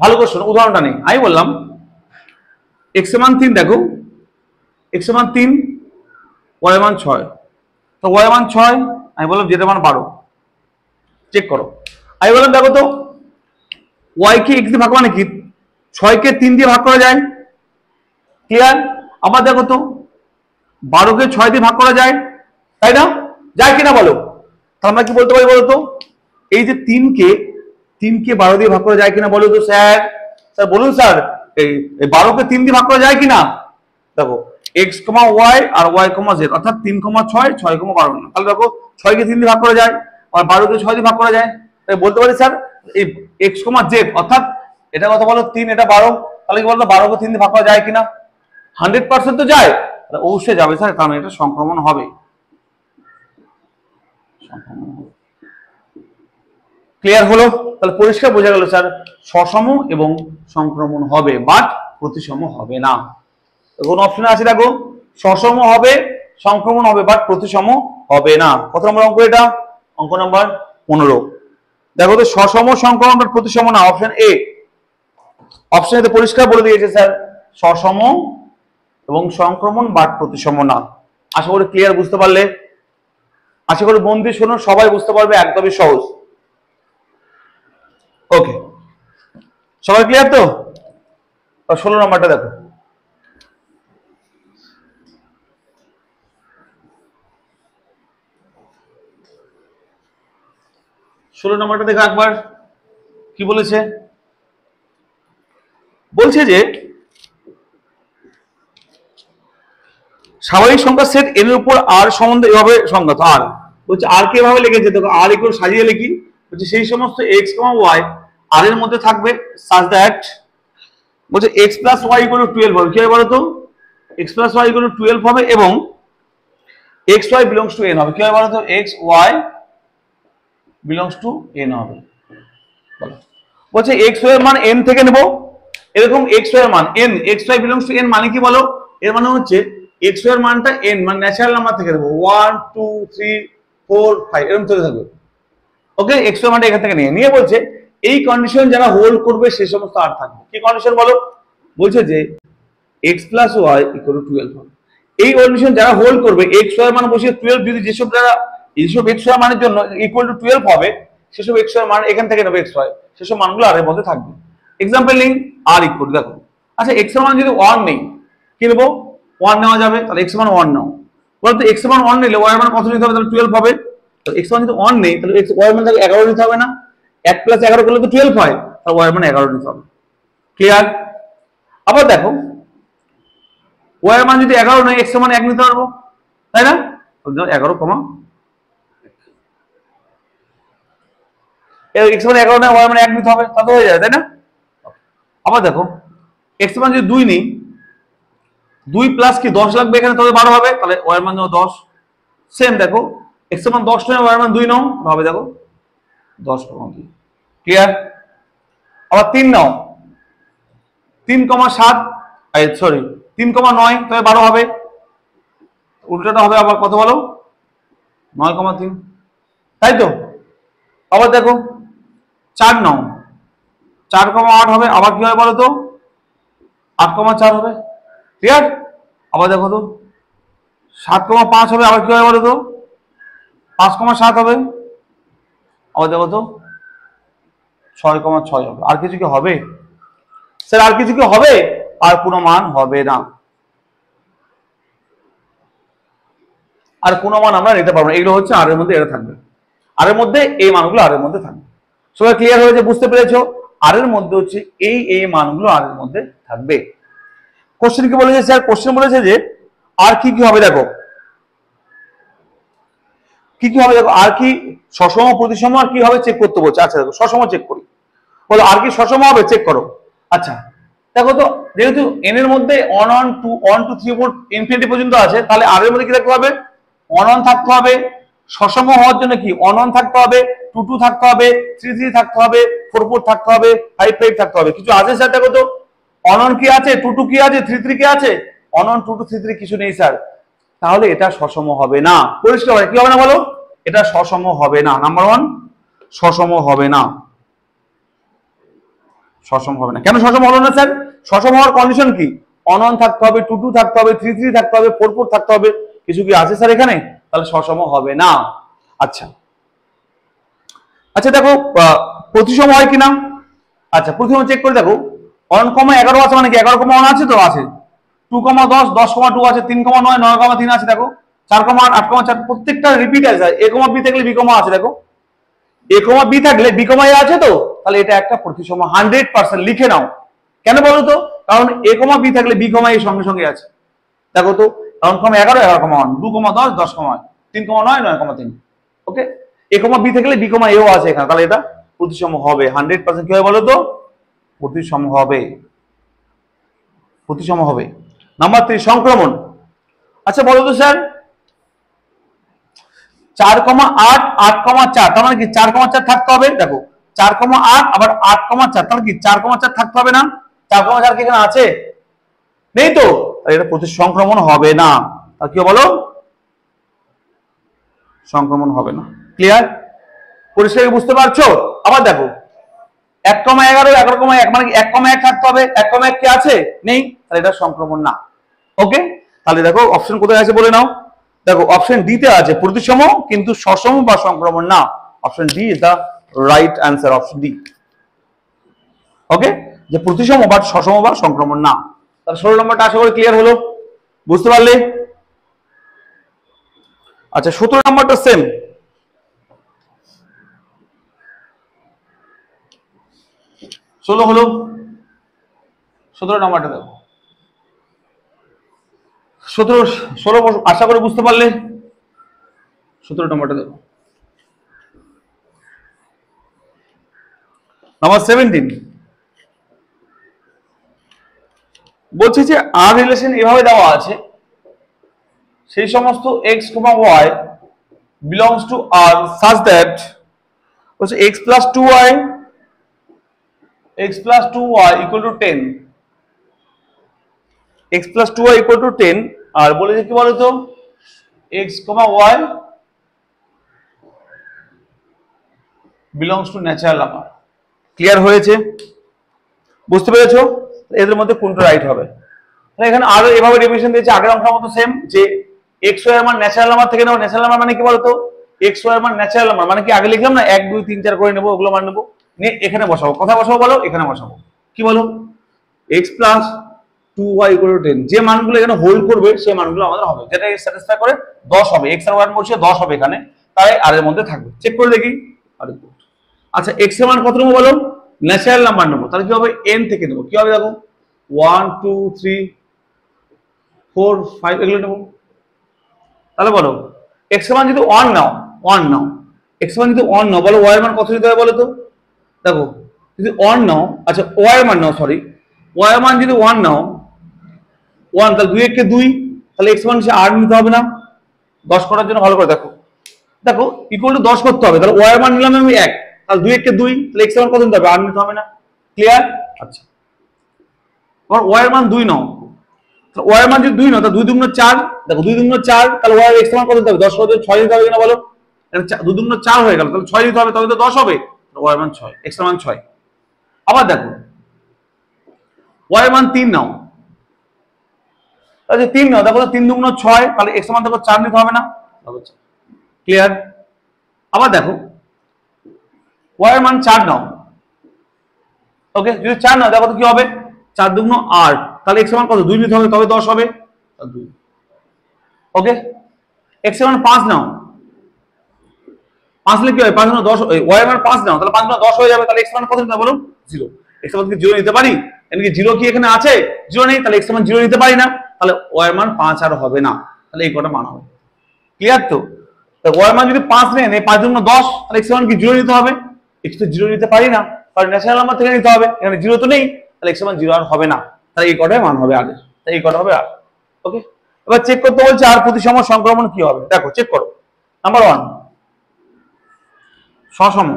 ভালো করে শোনো, উদাহরণটা নেই। আমি বললাম x এর মান 3, দেখো x এর মান 3, y এর মান 6, তো y এর মান 6, আমি বললাম যেটা মান 12, চেক করো। আমি বললাম দেখো তো y কে x দিয়ে ভাগ মানে কি 6 কে 3 দিয়ে ভাগ করা যায়, ক্লিয়ার? আবার দেখো তো 12 কে 6 দিয়ে ভাগ করা যায়, তাই না? যায় কিনা বলো? তাহলে আমরা কি বলতে পারি বলো তো, এই যে 3 কে 12 দিয়ে ভাগ করা যায় কিনা বলো তো স্যার? স্যার বলুন স্যার, এই 12 কে 3 দিয়ে ভাগ করা যায় কিনা? দেখো x, y আর y, z অর্থাৎ 3,6 6,12 না, তাহলে দেখো 6 কে 3 দিয়ে ভাগ করা যায় আর 12 কে 6 দিয়ে ভাগ করা যায়। তাই বলতে পারি স্যার এই x, z অর্থাৎ এটা কথা বলো 3, এটা 12, তাহলে কি বলতো 12 কে 3 দিয়ে ভাগ করা যায় কিনা? 100% তো যায়, তাহলে অবশ্যই যাবে স্যার, কারণ এটা সংক্রমণ হবে। ক্লিয়ার হলো? তাহলে পরিষ্কার বোঝা গেল স্যার সসম এবং সংক্রমণ হবে, বাট প্রতিসম হবে না। কোন অপশনে আছে দেখো, সসম হবে, সংক্রমণ হবে, বাট প্রতিসম হবে না। কত নম্বর অঙ্ক এটা? অঙ্ক নাম্বার 15। দেখো তো সসম, সংক্রমণ বাট প্রতিসম না, অপশন এ। অপশন এতে পরিষ্কার বলে দিয়েছে স্যার সসম এবং সংক্রমণ বাট প্রতিসম না। আশা করি ক্লিয়ার, বুঝতে পারলে? আশা করি মন দিয়ে শোনো, সবাই বুঝতে পারবে, একদমই সহজ। ওকে, সবাই ক্লিয়ার তো? 16 নম্বরটা দেখো, দেখো একবার কি বলেছে। বলছে যে স্বাভাবিক সংখ্যা সেট এর উপর আর সম্বন্ধে এভাবে সংজ্ঞাত। আর বলছে আর কে এভাবে লিখেছে, দেখো আর ইকুয়াল সাজিয়ে লিখি, বলছে সেই সমস্ত x, y আর এর মধ্যে থাকবে such that, বলছে x plus y equal to 12 হবে। কি হবে বলো তো? x plus y equal to 12 হবে এবং x, y belongs to n হবে। কি হবে বলো তো? x, y belongs to n হবে। বলছে x, y এর মান n থেকে নেব, এরকম x, y এর মান n, x, y belongs to n মানে কি বলো? এর মানে হচ্ছে x, y এর মানটা n মানে ন্যাচারাল নাম্বার থেকে নেব, 1 2 3 4 5 এরকম চলে থাকবে। ওকে, x, y মানটা এখান থেকে নিয়ে বলছে এই কন্ডিশন যারা হোল্ড করবে সেই সমস্ত আর থাকবে। কি কন্ডিশন বলো? বলছে যে x plus y equal to 12 হবে। এই কন্ডিশন যারা হোল্ড করবে, x, y এর মান বসিয়ে 12, যদি যেসব x, y মানের জন্য ইকুয়াল টু 12 হবে, সেসব x, y মান এখান থেকে নেবে x, y, সেসব মানগুলো আর এর মধ্যে থাকবে। এক্সাম্পল লিং আর ইকুয়াল, দেখো আচ্ছা x এর মান যদি 1 নেই, কি নেব? 1 নেওয়া যাবে, তাহলে x এর মান 1 নাও। বলতো x এর মান 1 নিলে y এর মান কত নিতে হবে? তাহলে 12 হবে। তাহলে x এর মান যদি 1 নেই, তাহলে y এর মান 11 নিতে হবে না? 1 + 11 করলে তো 12 হয়, তাহলে y এর মান 11 নিতে হবে। ক্লিয়ার? আবার দেখো y এর মান যদি 11 নয়, x এর মান 1 নিতে পারবো, তাই না? 11, এক্স মানে 11 নয়, ওয়াই মানে 1 নিতে হবে, তাতে হয়ে যাবে, তাই না? আবার দেখো এক্স মান যদি 2 নিই, 2 প্লাস কি 10 লাগবে এখানে, তবে 12 হবে, তাহলে ওয়াই মান 10। সেম দেখো এক্স মান 10 নয়, ওয়াই মান 2 নাও, হবে দেখো 10 কমা 2। ক্লিয়ার? আবার 3 নাও, 3,7 সরি 3,9, তবে 12 হবে, উল্টাটা হবে আবার কত বলো, 9,3, তাই তো? আবার দেখো 4 নাও, 4,8 হবে, আবার কি হবে বলো তো, 8,4 হবে। ক্লিয়ার? আবার দেখো তো 7,5 হবে, আবার কি হবে বলো তো, 5,7 হবে, আবার দেখো তো 6,6 হবে। আর কিছু কি হবে স্যার? আর কিছু কি হবে? আর কোনো মান হবে না, আর কোনো মান আমরা নিতে পারবো না। এগুলো হচ্ছে আর এর মধ্যে এটা থাকবে, আর এর মধ্যে এই মানগুলো আর এর মধ্যে থাকবে। সবাই ক্লিয়ার হয়েছে? বুঝতে পেরেছো? আর এর মধ্যে হচ্ছে এই মানগুলো আর এর মধ্যে থাকবে। কোশ্চেন কি বলেছে স্যার? কোশ্চেন বলেছে যে আর কি কি হবে, দেখো কি কি হবে, দেখো আর কি সসম প্রতিসম আর কি হবে চেক করতে বলছে। আচ্ছা দেখো সসম চেক করি, বলো আর কি সসম হবে, চেক করো। আচ্ছা দেখো তো, যেহেতু এন এর মধ্যে 1 1 2 1 2 3 4 ইনফিনিটি পর্যন্ত আছে, তাহলে আর এর মধ্যে কি থাকতে হবে, 1 1 থাকতে হবে। সসম হওয়ার জন্য কি 1 1 থাকতে হবে, 2 2 থাকতে হবে, 3 3 থাকতে হবে, 4 4 থাকতে হবে, 5 5 থাকতে হবে। কিছু আছে স্যার? দেখো তো 1 1 কি আছে, 2 2 কি আছে, 3 3 কি আছে? 1 1 2 2 3 3 কিছু নেই স্যার, তাহলে এটা সসম হবে না। পরিষ্কার কি হবে না বলো? এটা সসম হবে না। নাম্বার 1 সসম হবে না, সসম হবে না। কেন সসম হলো না স্যার? সসম হওয়ার কন্ডিশন কি? 1 1 থাকতে হবে, 2 2 থাকতে হবে, 3 3 থাকতে হবে, 4 4 থাকতে হবে। কিছু কি আছে স্যার এখানে? তাহলে সসম হবে না। আচ্ছা আচ্ছা দেখো প্রতিসম হয় কিনা। আচ্ছা প্রতিসম চেক করে দেখো, 1,11 আছে মানে কি 11,1 আছে, তো আছে। 2,10 10,2 আছে, 3,9 9,3 আছে, দেখো 4,8 8,4 প্রত্যেকটা রিপিট আছে। এ কমা বি থাকলে বি কমা আছে, দেখো এ কমা বি থাকলে বি কমা এ আছে, তো তাহলে এটা একটা প্রতিসম 100% লিখে নাও। কেন বলো তো? কারণ এ কমা বি থাকলে বি কমা এর সঙ্গে সঙ্গে আছে। দেখো তো 1,11 11,1 2,10 10,1 3,9 9,3। ওকে, এ কমা বি থাকলে বি কমা এও আছে এখানে, তাহলে এটা প্রতিসম হবে 100%। কি হবে বলো তো? প্রতিসম হবে, প্রতিসম হবে। নাম্বার 3 সংক্রমণ। আচ্ছা বলো তো স্যার 4,8 8,4 তার মানে কি 4,4 থাকতে হবে। দেখো 4,8 আবার 8,4 তাহলে কি 4,4 থাকতে হবে না? 4,4 কি এখানে আছে? নেই তো, এটা সংক্রমণ হবে না। আর কি বলো? সংক্রমণ হবে না। ক্লিয়ার? পরিষ্কার বুঝতে পারছো? আবার দেখো 1,11 11,1 মানে 1,1 থাকতে হবে, 1,1 কি আছে? নেই, তাহলে এটা সংক্রমণ না। ওকে, তাহলে দেখো অপশন কোথায় আছে বলে নাও। দেখো অপশন ডি তে আছে প্রতিসম কিন্তু সসম বা সংক্রমণ না। Option D is the right answer, option D. Okay, যে প্রতিসম বা সসম বা সংক্রমণ না। তাহলে 16 নম্বরটা আশা করি ক্লিয়ার হলো, বুঝতে পারলে? আচ্ছা 17 নম্বরটা সেম। 16 হলো, 17 নম্বরটা দেখো 17 16 আশা করি বুঝতে পারলে। 17 নম্বরটা দেখো, নাম্বার 17 বলছে যে আর রিলেশন এভাবে দেওয়া আছে, সেই সমস্ত X comma Y belongs to R such that বলছে X plus two Y equal to 10, X plus two Y equal to 10। আর বলেছে কি বলতো, X comma Y belongs to natural number. Clear হয়েছে? বুঝতে পেরেছো? এদের মধ্যে কোনটা রাইট হবে? এখানে আরো এভাবে ডেফিনিশন দিয়েছে আগের অঙ্কের মতো সেম, যে এক্স ওয়াই এর মান ন্যাচারাল নাম্বার থেকে নেবো। ন্যাচারাল নাম্বার মানে কি বলতো? এক্স ওয়াই এর মান ন্যাচারাল নাম্বার মানে কি আগে লিখলাম না 1 2 3 4 করে নেবো, ওগুলো মান নেবো, নিয়ে এখানে বসাবো। কোথায় বসাবো বলো? এখানে বসাবো। কি বলো? X plus two Y equal to 10, যে মানগুলো এখানে হোল্ড করবে সেই মানগুলো আমাদের হবে, যেটা স্যাটিসফাই করে 10 হবে। এক্স আর ওয়াই বসে 10 হবে এখানে, তাই আর এর মধ্যে থাকবে। চেক করে দেখি। আচ্ছা এক্স এর মান কত নেবো বলো? ন্যাচারাল নাম্বার নেবো, তাহলে কি হবে? n থেকে নেবো। কি হবে দেখো 1 2 3 4 5 এগুলো নেবো। তাহলে বলো এক্স এর মান যদি 1 নাও, 1 নাও, এক্স মান যদি 1 নাও, বলো ওয়াই এর মান কত নিতে হবে বলো তো। দেখো যদি 1 নাও, আচ্ছা ওয়াই এর মান নাও, সরি ওয়াই এর মান যদি 1 নাও, 1 তাহলে 2 একে 2, তাহলে এক্স মান 8 নিতে হবে না? 10 করার জন্য ভালো করে দেখো, দেখো ইকুয়াল টু 10 করতে হবে, তাহলে ওয়াই এর মান নিলাম আমি 1, তাহলে 2 একে 2, তাহলে এক্স এর মান কত নিতে হবে? 8 নিতে হবে না? ক্লিয়ার? আচ্ছা তোমার ওয়াই এর মান 2 নাও, তাহলে ওয়াই এর মান যদি 2 নাও তাহলে 2 দুগুণ 4, দেখো 2 দুগুণ 4, তাহলে ওয়াই এর এক্স এর মান কত নিতে হবে? 10 করার জন্য 6 নিতে হবে কিনা বলো? 2 দুগুণ 4 হয়ে গেল, তাহলে 6 নিতে হবে, তবে তো 10 হবে। ওয়াই এর মান 6, এক্স এর মান 6। আবার দেখো ওয়াই এর মান 3 নাও, তাহলে 3 নাও, দেখো 3 দুগুণ 6, তাহলে এক্স এর মান দেখো 4 নিতে হবে না? ক্লিয়ার? আবার দেখো ওয়াই এর মান 4 নাও, ওকে যদি 4 নাও দেখো তো কি হবে? 4 দুগুণ 8, তাহলে এক্স এর মান কত? 2 নিতে হবে, তবে 10 হবে। 2 ওকে। এক্স এর মান 5 নাও, 5 নিলে কি হয়? 5 গুণ 10, ওয়াই এর মান 5 নাও, তাহলে 5 গুণ 10 হয়ে যাবে, তাহলে এক্স এর মান কত নিতে হবে বলো? 0। এক্স এর মান কি 0 নিতে পারি? এখানে কি 0 কি এখানে আছে? 0 নেই, তাহলে এক্স এর মান 0 নিতে পারি না, তাহলে ওয়াই এর মান 5 আর হবে না, তাহলে এই কটা মান হবে। ক্লিয়ার তো? ওয়াই এর মান যদি 5 নেই, 5 গুণ 10, তাহলে এক্স এর মান কি 0 নিতে হবে? এক্স তো 0 নিতে পারি না, কারণ ন্যাচারাল নাম্বার থেকে নিতে হবে, এখানে 0 তো নেই, তাহলে এক্স এর মান 0 আর হবে না, তাহলে এই কটাই মান হবে আগে, তাহলে এই কটা হবে আর। ওকে, এবার চেক করতে বলছে আর প্রতিসম সংক্রমণ কি হবে। দেখো চেক করো। নাম্বার 1 সসম,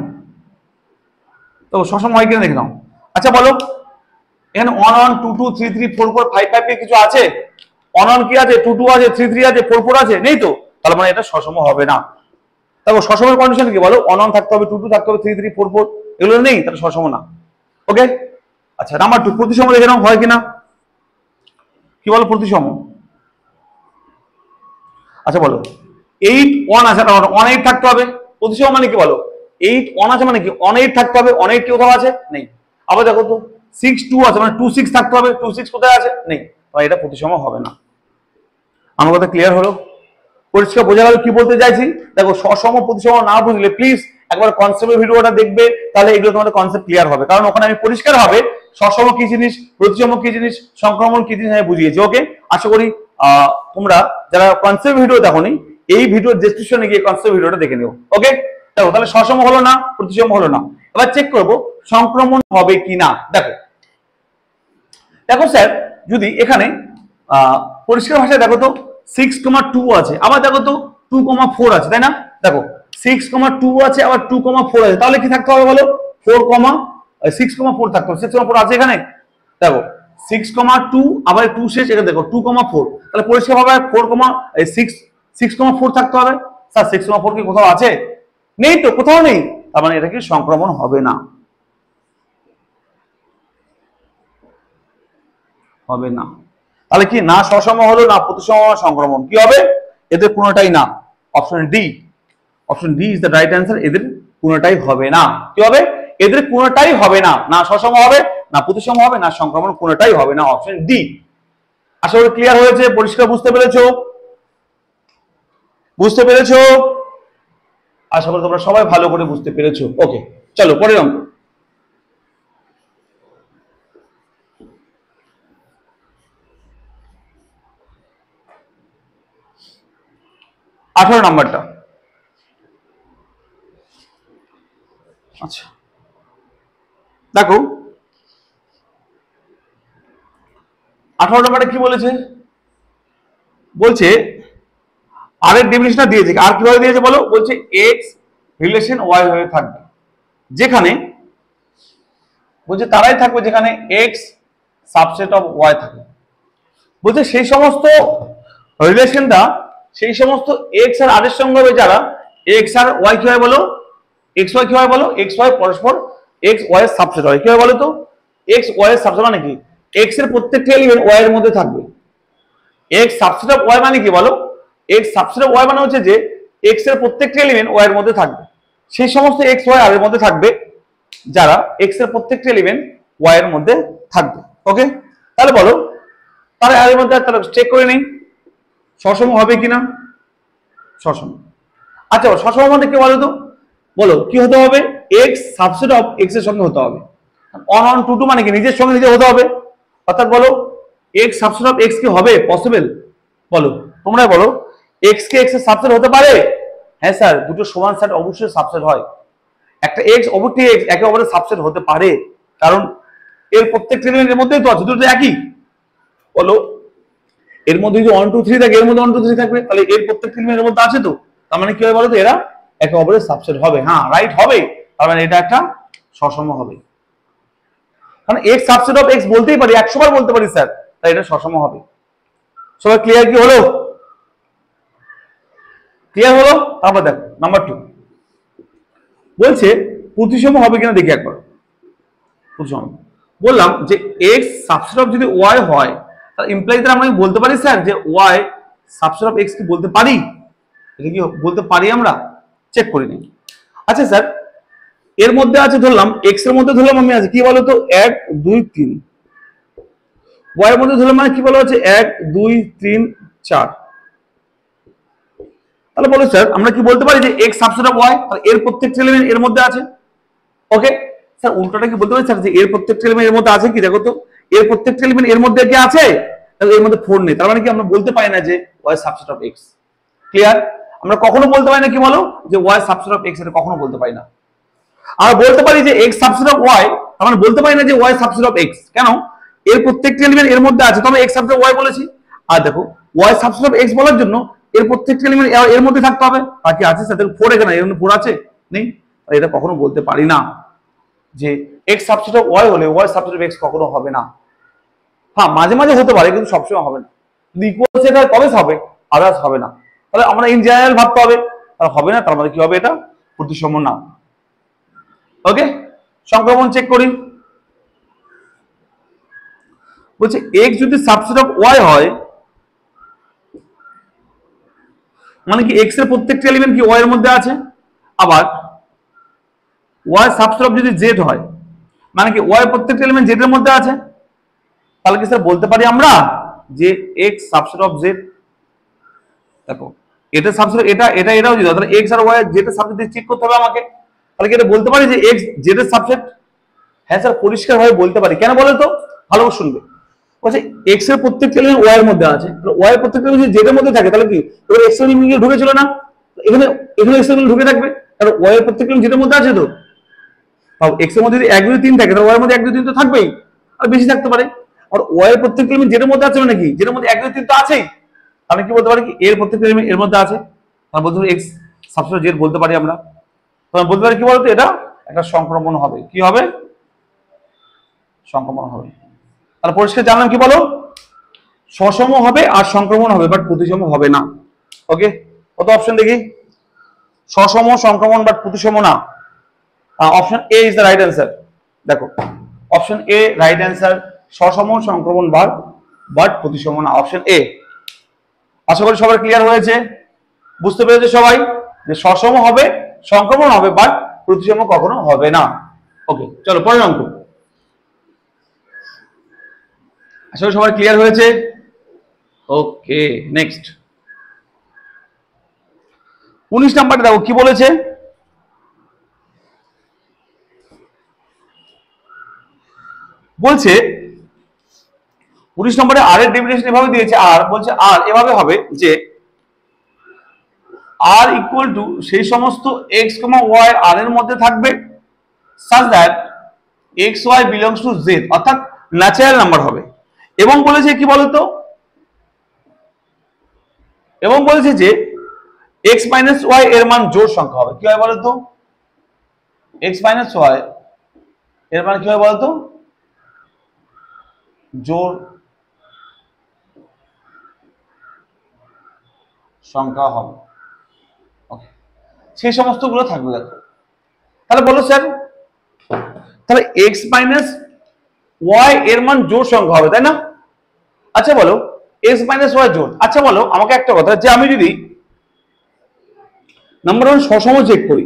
তো সসম হয় কিনা দেখে নাও। আচ্ছা বলো এখানে 1 1 2 2 3 3 4 4 5 5 কিছু আছে? 1 1 কি আছে? 2 2 আছে, 3 3 আছে, 4 4 আছে, নেই তো, তাহলে মানে এটা সসম হবে না। দেখো সসমের কন্ডিশন কি বলো? 1 1 থাকতে হবে, 2 2 থাকতে হবে, 3 3 4 4 এগুলো নেই, তাহলে সসম না। ওকে। আচ্ছা নাম্বার 2 প্রতিসম দেখে নাও হয় কিনা। কি বলো প্রতিসম? আচ্ছা বলো 8 1 আছে, 1 8 থাকতে হবে। প্রতিসম মানে কি বলো? 8 1 আছে মানে কি 1 8 থাকতে হবে, 1 8 কি কোথাও আছে? নেই। আবার দেখো তো 6 2 আছে, মানে 2 6 থাকতে হবে, 2 6 কোথায় আছে? নেই, তাহলে এটা প্রতিসম হবে না। আমার কথা ক্লিয়ার হলো? পরিষ্কার বোঝা গেল কি বলতে চাইছি? দেখো সসম প্রতিসম না বুঝলে প্লিজ একবার কনসেপ্টের ভিডিওটা দেখবে, তাহলে এগুলো তোমাদের কনসেপ্ট ক্লিয়ার হবে, কারণ ওখানে আমি পরিষ্কার হবে সসম কি জিনিস, প্রতিসম কি জিনিস, সংক্রমণ কি জিনিস আমি বুঝিয়েছি। ওকে, আশা করি তোমরা যারা কনসেপ্ট ভিডিও দেখোনি এই ভিডিওর ডেসক্রিপশনে গিয়ে কনসেপ্ট ভিডিওটা দেখে নিও। ওকে, দেখো তাহলে সসম হলো না, প্রতিসম হলো না। এবার চেক করব সংক্রমণ হবে কিনা। দেখো দেখো স্যার যদি এখানে পরিষ্কার ভাষায় দেখো তো 6,2 আছে, আবার দেখো তো 2,4 আছে, তাই না? দেখো 6,2 আছে, আবার 2,4 আছে, তাহলে কি থাকতে হবে বলো? 6,4 থাকতে হবে। 6,4 আছে এখানে, দেখো 6,2 আবার 2 শেষ, এটা দেখো 2,4, তাহলে পরিষ্কার ভাবে 6,4 থাকতে হবে। স্যার 6,4 কি কোথাও আছে? নেই তো, কোথাও নেই, তার মানে এটা কি সংক্রমণ হবে না, হবে না। তাহলে কি না সসম হলো না প্রতিসম সংক্রমণ, কি হবে? এদের কোনোটাই না। Option D, option D is the right answer. এদের কোনোটাই হবে না। কি হবে? এদের কোনোটাই হবে না, না সসম হবে, না প্রতিসম হবে, না সংক্রমণ, কোনোটাই হবে না। Option D. আশা করি ক্লিয়ার হয়েছে, পরিষ্কার বুঝতে পেরেছো? বুঝতে পেরেছো? আশা করি তোমরা সবাই ভালো করে বুঝতে পেরেছো। ওকে, চলো পরের অঙ্ক। 18 নাম্বারটা। আচ্ছা দেখো 18 নাম্বারটা কি বলেছে? বলছে আর এর ডেফিনিশনটা দিয়েছে, আর কিভাবে দিয়েছে বলো? বলছে এক্স রিলেশন ওয়াই হয়ে থাকবে, যেখানে বলছে তারাই থাকবে যেখানে এক্স সাবসেট অফ ওয়াই থাকে। বলছে সেই সমস্ত রিলেশনটা, সেই সমস্ত এক্স আর আর এর সঙ্গে হবে যারা এক্স আর ওয়াই কি হয় বলো? এক্স ওয়াই কি হয় বলো? এক্স ওয়াই পরস্পর এক্স ওয়াই এর সাবসেট হয়। কি হয় বলো তো? এক্স ওয়াই এর সাবসেট মানে কি? এক্স এর প্রত্যেকটা এলিমেন্ট ওয়াই এর মধ্যে থাকবে। এক্স সাবসেট অফ ওয়াই মানে কি বলো? এক্স সাবসেট অফ ওয়াই মানে হচ্ছে যে এক্স এর প্রত্যেকটা এলিমেন্ট ওয়াই এর মধ্যে থাকবে। সেই সমস্ত এক্স ওয়াই আর এর মধ্যে থাকবে যারা এক্স এর প্রত্যেকটা এলিমেন্ট ওয়াই এর মধ্যে থাকবে। ওকে, তাহলে বলো তাহলে আর এর মধ্যে তাহলে চেক করে নেই সসম হবে কিনা। সসম। আচ্ছা সসম মানে কি বলো তো? বলো কি হতে হবে? এক্স সাবসেট অফ এক্স এর সঙ্গে হতে হবে। 1 1 2 2 মানে কি নিজের সঙ্গে নিজে হতে হবে। অর্থাৎ বলো এক্স সাবসেট অফ এক্স কি হবে? পসিবল? বলো তোমরা বলো এক্স কে এক্স এর সাবসেট হতে পারে? হ্যাঁ স্যার, দুটো সমান সেট অবশ্যই সাবসেট হয়। একটা এক্স অপরটি এক্স একে অপরের সাবসেট হতে পারে, কারণ এর প্রত্যেকটা এলিমেন্টের মধ্যেই তো আছে, দুটো একই। বলো, এর মধ্যে যদি 1 2 3 থাকে, এর মধ্যে 1 2 3 থাকবে, তাহলে এর প্রত্যেকটা এলিমেন্টের মধ্যে আছে তো, তার মানে কি হবে বলো তো, এরা একে অপরের সাবসেট হবে। হ্যাঁ রাইট হবে, তার মানে এটা একটা সসম হবে, কারণ এক্স সাবসেট অফ এক্স বলতেই পারি, 100 বার বলতে পারি স্যার, তাই এটা সসম হবে। সবাই ক্লিয়ার কি হলো? ক্লিয়ার হলো? আবার দেখো নাম্বার 2 বলছে প্রতিসম হবে কিনা দেখি একবার। প্রতিসম বললাম যে এক্স সাবসেট অফ যদি ওয়াই হয়, তাহলে ইমপ্লাই দ্বারা আমরা বলতে পারি স্যার যে ওয়াই সাবসেট অফ এক্স কি বলতে পারি? এটা কি বলতে পারি? আমরা চেক করে নিই। আচ্ছা স্যার, এর মধ্যে আছে ধরলাম, এক্স এর মধ্যে ধরলাম আমি আছে কি বলতো 1 2 3, ওয়াই এর মধ্যে ধরলাম মানে কি বলা হচ্ছে 1 2 3 4। তাহলে বলো স্যার আমরা কি বলতে পারি যে এক্স সাবসেট অফ ওয়াই, তাহলে এর প্রত্যেকটা এলিমেন্ট এর মধ্যে আছে। ওকে স্যার, উল্টোটা কি বলতে পারি স্যার যে এর প্রত্যেকটা এলিমেন্ট এর মধ্যে আছে কি? দেখো তো, এর প্রত্যেকটা এলিমেন্ট এর মধ্যে কি আছে? তাহলে এর মধ্যে 4 নেই, তার মানে কি আমরা বলতে পারি না যে y subset of x. Clear? আমরা কখনো বলতে পারি না কি বলো যে ওয়াই সাবসেট অফ এক্স, এটা কখনো বলতে পারি না। আমরা বলতে পারি যে এক্স সাবসেট অফ ওয়াই, আমরা বলতে পারি না যে ওয়াই সাবসেট অফ এক্স। কেন? এর প্রত্যেকটা এলিমেন্ট এর মধ্যে আছে, তবে এক্স সাবসেট অফ ওয়াই বলেছি। আর দেখো, ওয়াই সাবসেট অফ এক্স বলার জন্য এর প্রত্যেকটা এলিমেন্ট এর মধ্যে থাকতে হবে। বাকি আছে সাথে 4 এখানে, এর মধ্যে 4 আছে নেই, এটা কখনো বলতে পারি না যে এক্স সাবসেট অফ ওয়াই হলে ওয়াই সাবসেট অফ এক্স কখনো হবে না। হ্যাঁ মাঝে মাঝে হতে পারে, কিন্তু সবসময় হবে না। যদি ইকুয়াল সেট হয় তবে হবে, আদার্স হবে না। তাহলে আমরা ইন জেনারেল ভাবতে হবে, তাহলে হবে না, তার মানে কি হবে? এটা প্রতিসম না। ওকে, সংক্রমণ চেক করি। বলছে এক্স যদি সাবসেট অফ ওয়াই হয়, মানে কি এক্স এর প্রত্যেকটা এলিমেন্ট কি ওয়াই এর মধ্যে আছে। আবার ওয়াই সাবসেট অফ যদি জেড হয়, মানে কি ওয়াই প্রত্যেকটা এলিমেন্ট জেড এর মধ্যে আছে। তাহলে কি স্যার বলতে পারি আমরা যে এক্স সাবসেট অফ জেড? দেখো, এটা সাবসেট, এটা এটা এটাও যদি, তাহলে এক্স আর ওয়াই জেড এর সাবসেট চেক করতে হবে আমাকে। তাহলে কি এটা বলতে পারি যে এক্স জেড এর সাবসেট? হ্যাঁ স্যার, পরিষ্কার ভাবে বলতে পারি। কেন বলো তো, ভালো করে শুনবে। বলছে এক্স এর প্রত্যেকটা এলিমেন্ট ওয়াই এর মধ্যে আছে, ওয়াই এর প্রত্যেকটা এলিমেন্ট জেড এর মধ্যে থাকে, তাহলে কি এবার এক্স এর এলিমেন্ট ঢুকেছিল না, এখানে এখানে এক্স এর এলিমেন্ট ঢুকে থাকবে, কারণ ওয়াই এর প্রত্যেকটা এলিমেন্ট জেড এর মধ্যে আছে তো। এক্স এর মধ্যে যদি 1 2 3 থাকে, তাহলে ওয়াই এর মধ্যে 1 2 3 তো থাকবেই, আর বেশি থাকতে পারে। আর ওয়াই এর প্রত্যেকটা এলিমেন্ট জেড এর মধ্যে আছে, মানে কি জেড এর মধ্যে 1 2 3 তো আছেই। তাহলে কি বলতে পারি কি এর প্রত্যেকটা এলিমেন্ট এর মধ্যে আছে, তাহলে বলতে পারি এক্স সাবসেট জেড বলতে পারি আমরা। তখন বলতে পারি কি বলতো, এটা একটা সংক্রমণ হবে। কি হবে? সংক্রমণ হবে। তাহলে পরিষ্কার জানলাম কি বলো, সসম হবে আর সংক্রমণ হবে, বাট প্রতিসম হবে না। ওকে, কত অপশন দেখি? সসম, সংক্রমণ, বাট প্রতিসম না। Option A is the right answer. দেখো, অপশন এ রাইট অ্যান্সার, সসম, সংক্রমণ, বাট প্রতিসম না, অপশন এ। আশা করি সবার ক্লিয়ার হয়েছে, বুঝতে পেরেছে সবাই যে সসম হবে, সংক্রমণ হবে, বাট প্রতিসম কখনো হবে না। ওকে, চলো পরের অঙ্ক। আশা করি সবার ক্লিয়ার হয়েছে। ওকে, নেক্সট 19 নাম্বারটা দেখো কি বলেছে। বলছে 19 নম্বরে আর এর ডেফিনেশন এভাবে দিয়েছে, আর বলছে আর এভাবে হবে যে আর ইকুয়াল টু সেই সমস্ত এক্স কমা ওয়াই আর এর মধ্যে থাকবে such that x Y belongs to z, অর্থাৎ ন্যাচারাল নাম্বার হবে। এবং বলেছে কি বলতো, এবং বলেছে যে এক্স মাইনাস ওয়াই এর মান জোড় সংখ্যা হবে। কি হয় বলতো, এক্স মাইনাস ওয়াই এর মান কি হয় বলতো, জোড় সংখ্যা হবে। ওকে, সেই সমস্ত গুলো থাকবে। দেখো তাহলে বলো স্যার, তাহলে এক্স মাইনাস ওয়াই এর মান জোড় সংখ্যা হবে, তাই না? আচ্ছা বলো, এক্স মাইনাস ওয়াই জোড়। আচ্ছা বলো আমাকে একটা কথা, যে আমি যদি নাম্বার 1 সসম চেক করি,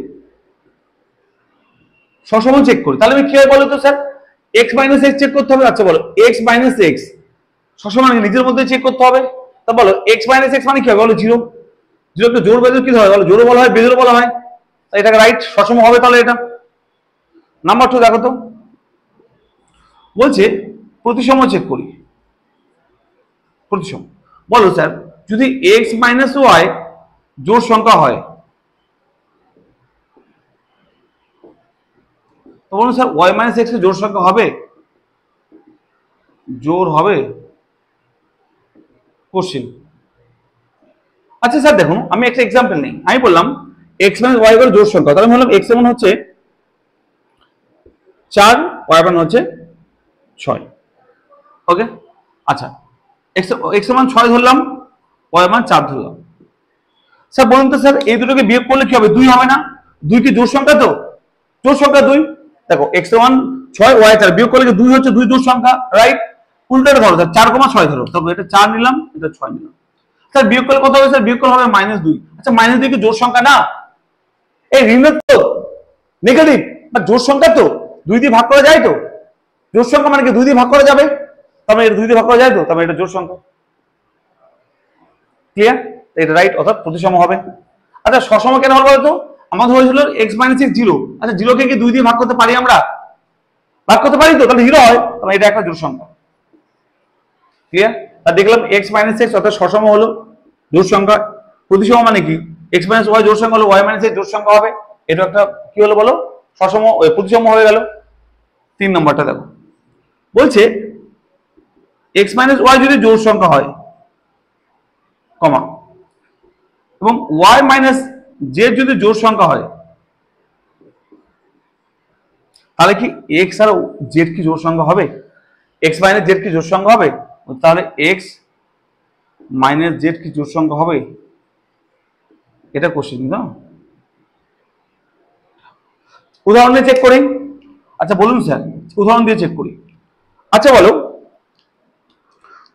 সসম চেক করি, তাহলে আমি কি হয় বলো তো sir, x minus x check করতে হবে। আচ্ছা বলো, এক্স মাইনাস এক্স সসম মানে নিজের মধ্যে চেক করতে হবে। তা বলো এক্স মাইনাস এক্স মানে কি হবে বলো, জিরো। জিরোকে জোড় বেজোড় কি হয় বলো, জোড়ও বলা হয় বেজোড় বলা হয়, এটাকে রাইট সসম হবে। তাহলে এটা নাম্বার 2 দেখো তো, বলছে প্রতিসম চেক করি। প্রতিসম বলো স্যার, যদি এক্স মাইনাস ওয়াই জোড় সংখ্যা হয়, তো বলুন স্যার ওয়াই মাইনাস এক্স জোড় সংখ্যা হবে? জোড় হবে? কোশ্চেন। আচ্ছা স্যার দেখুন আমি একটা এক্সাম্পল নিই, আমি বললাম এক্স মাইনাস ওয়াই এর জোড় সংখ্যা, তাহলে আমি বললাম এক্স এর মান হচ্ছে 4, ওয়াই এর মান হচ্ছে 6। ওকে, আচ্ছা এক্স এর মান 6 ধরলাম, ওয়াই এর মান 4 ধরলাম। স্যার বলুন তো স্যার এই দুটোকে বিয়োগ করলে কি হবে? 2 হবে না? 2 কি জোড় সংখ্যা? তো জোড় সংখ্যা 2। দেখো এক্স এর মান 6, ওয়াই 4, বিয়োগ করলে 2 হচ্ছে 2 জোড় সংখ্যা, রাইট? উল্টাটা ধরো স্যার 4,6 ধরো, তবে এটা 4 নিলাম, এটা 6 নিলাম। স্যার বিয়োগ করলে কত হবে? স্যার বিয়োগ করলে হবে -2। আচ্ছা -2 কি জোড় সংখ্যা না? এই ঋণাত্মক নেগেটিভ বা জোড় সংখ্যা তো 2 দিয়ে ভাগ করা যায়, তো জোড় সংখ্যা মানে কি 2 দিয়ে ভাগ করা যাবে, তাহলে এটা 2 দিয়ে ভাগ করা যায়, তো তাহলে এটা জোড় সংখ্যা। ক্লিয়ার? এটা রাইট, অর্থাৎ প্রতিসম হবে। আচ্ছা সসম কেন হলো বলতো? আমাদের হয়েছিল x - x 0। আচ্ছা 0 কে কি 2 দিয়ে ভাগ করতে পারি আমরা? ভাগ করতে পারি তো, তাহলে 0 হয়, তাহলে এটা একটা জোড় সংখ্যা। ক্লিয়ার? আর দেখলাম x - x অর্থাৎ সসম হলো, জোড় সংখ্যা। প্রতিসম মানে কি x - y জোড় সংখ্যা হলো y - x জোড় সংখ্যা হবে, এটা একটা কি হলো বলো? সসম, প্রতিসম হয়ে গেল। 3 নম্বরটা দেখো, বলছে x - y যদি জোড় সংখ্যা হয়, কমা, এবং y - z যদি জোড় সংখ্যা হয়, তাহলে কি x আর z কি জোড় সংখ্যা হবে? x - z কি জোড় সংখ্যা হবে? তাহলে x - z কি জোড় সংখ্যা হবে? এটা কোশ্চেন না? উদাহরণ দিয়ে চেক করি। আচ্ছা বলুন স্যার, উদাহরণ দিয়ে চেক করি। আচ্ছা বলো,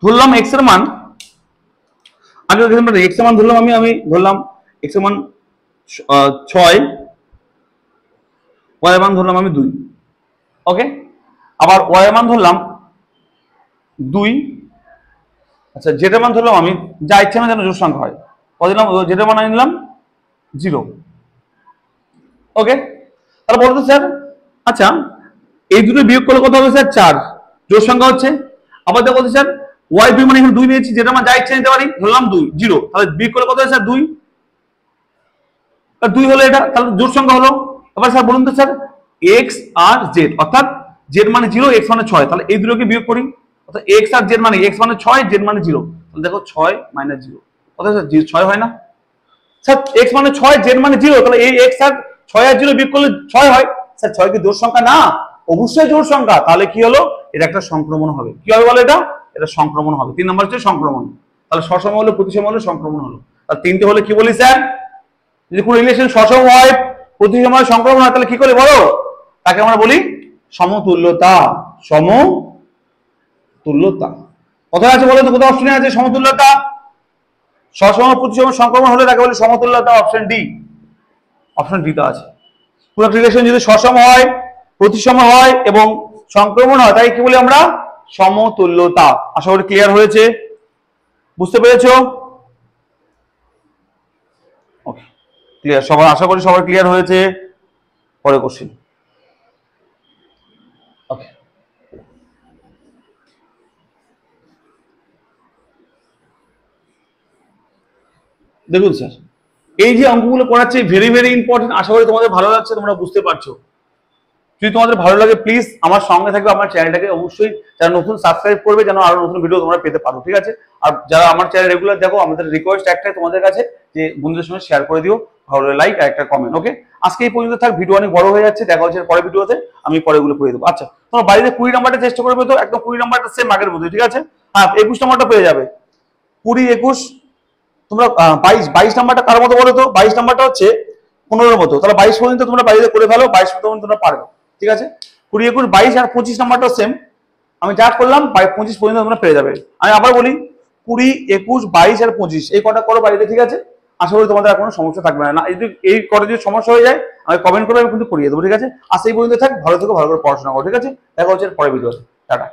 ধরলাম x এর মান, আগে x এর মান ধরলাম আমি ধরলাম x এর মান 6, y এর মান ধরলাম আমি 2। ওকে, আবার y এর মান ধরলাম 2। আচ্ছা যেটা মান ধরলাম আমি, যা ইচ্ছা না যেন জোড় সংখ্যা হয়, কত দিলাম? যেটা মান আমি নিলাম 0। ওকে, তাহলে বলতো স্যার, আচ্ছা এই দুটো বিয়োগ করলে কত হবে স্যার? 4 জোড় সংখ্যা হচ্ছে। আবার দেখো স্যার y 2 মানে এখানে 2 নিয়েছি, যেটা মান যা ইচ্ছা নিতে পারি, ধরলাম 2, 0, তাহলে বিয়োগ করলে কত হয় স্যার? 2। আর 2 হলো এটা, তাহলে জোড় সংখ্যা হলো। এবার স্যার বলুন তো স্যার x আর z, অর্থাৎ z মানে 0, x মানে 6, তাহলে এই দুটোকে বিয়োগ করি, অর্থাৎ x আর z মানে x মানে 6, z মানে 0, তাহলে দেখো 6 - 0, অর্থাৎ স্যার 6 হয় না স্যার? x মানে 6, z মানে 0, তাহলে এই x আর 6 আর 0 বিয়োগ করলে 6 হয়। স্যার 6 কি জোড় সংখ্যা না? অবশ্যই জোড় সংখ্যা। তাহলে কি হলো? এটা একটা সংক্রমণ হবে। কি হবে বলো? এটা সংক্রমণ হবে। 3 নম্বর হচ্ছে সংক্রমণ। তাহলে সসম হলো, প্রতিসম হলো, সংক্রমণ হলো। আর তিনটে হলে কি বলি স্যার? যদি কোনো রিলেশন সসম হয়, প্রতিসম হয়, সংক্রমণ হয়, তাহলে কি করে বলো? তাকে আমরা বলি সমতুল্যতা। সমতুল্যতা কোথায় আছে বলো তো? কোথায় অপশনে আছে সমতুল্যতা? সসম প্রতিসম সংক্রমণ হলে তাকে বলি সমতুল্যতা। অপশন ডি, অপশন ডি তে আছে। পুরো রিলেশন যদি সসম হয়, প্রতিসম হয় এবং সংক্রমণ হয়, তাই কি বলি আমরা? সমতুল্যতা। আশা করি ক্লিয়ার হয়েছে, বুঝতে পেরেছো? ওকে, ক্লিয়ার সবার? আশা করি সবার ক্লিয়ার হয়েছে। পরে কোশ্চেন। ওকে, দেখুন স্যার, এই যে অঙ্কগুলো করাচ্ছে ভেরি ভেরি ইম্পর্টেন্ট। আশা করি তোমাদের ভালো লাগছে, তোমরা বুঝতে পারছো। যদি তোমাদের ভালো লাগে প্লিজ আমার সঙ্গে থাকবে, আমার চ্যানেলটাকে অবশ্যই যারা নতুন সাবস্ক্রাইব করবে, যেন আরো নতুন ভিডিও তোমরা পেতে পারো, ঠিক আছে? আর যারা আমার চ্যানেল রেগুলার দেখো, আমাদের রিকোয়েস্ট একটাই তোমাদের কাছে, যে বন্ধুদের সঙ্গে শেয়ার করে দিও, ভালো লাইক আর একটা কমেন্ট। ওকে, আজকে এই পর্যন্ত থাক, ভিডিও অনেক বড় হয়ে যাচ্ছে, দেখা হচ্ছে পরের ভিডিওতে, আমি পরেগুলো করে দেবো। আচ্ছা তোমরা বাড়িতে 20 নাম্বারটা চেষ্টা করবে, তো একদম 20 নাম্বারটা সেম আগের মতো, ঠিক আছে? হ্যাঁ 21 নাম্বারটা পেয়ে যাবে, 20 21। তোমরা 22 নাম্বারটা কার মতো বলো তো? 22 নাম্বারটা হচ্ছে 15-এর মতো, তাহলে 22 পর্যন্ত তোমরা বাড়িতে করে ফেলো, 22 পর্যন্ত তোমরা পারবে, ঠিক আছে? 20 21 22 আর 25 নাম্বারটা সেম, আমি যা করলাম 25 পর্যন্ত তোমরা পেয়ে যাবে। আমি আবার বলি 20 21 22 আর 25 এই কটা করো বাড়িতে, ঠিক আছে? আশা করি তোমাদের আর কোনো সমস্যা থাকবে না। এই কটা যদি সমস্যা হয়ে যায় আমি কমেন্ট করে আমি কিন্তু করিয়ে দেবো, ঠিক আছে? আর সেই পর্যন্ত থাক, ভালো থেকো, ভালো করে পড়াশোনা করো, ঠিক আছে? দেখা হচ্ছে পরের ভিডিওতে। টাটা।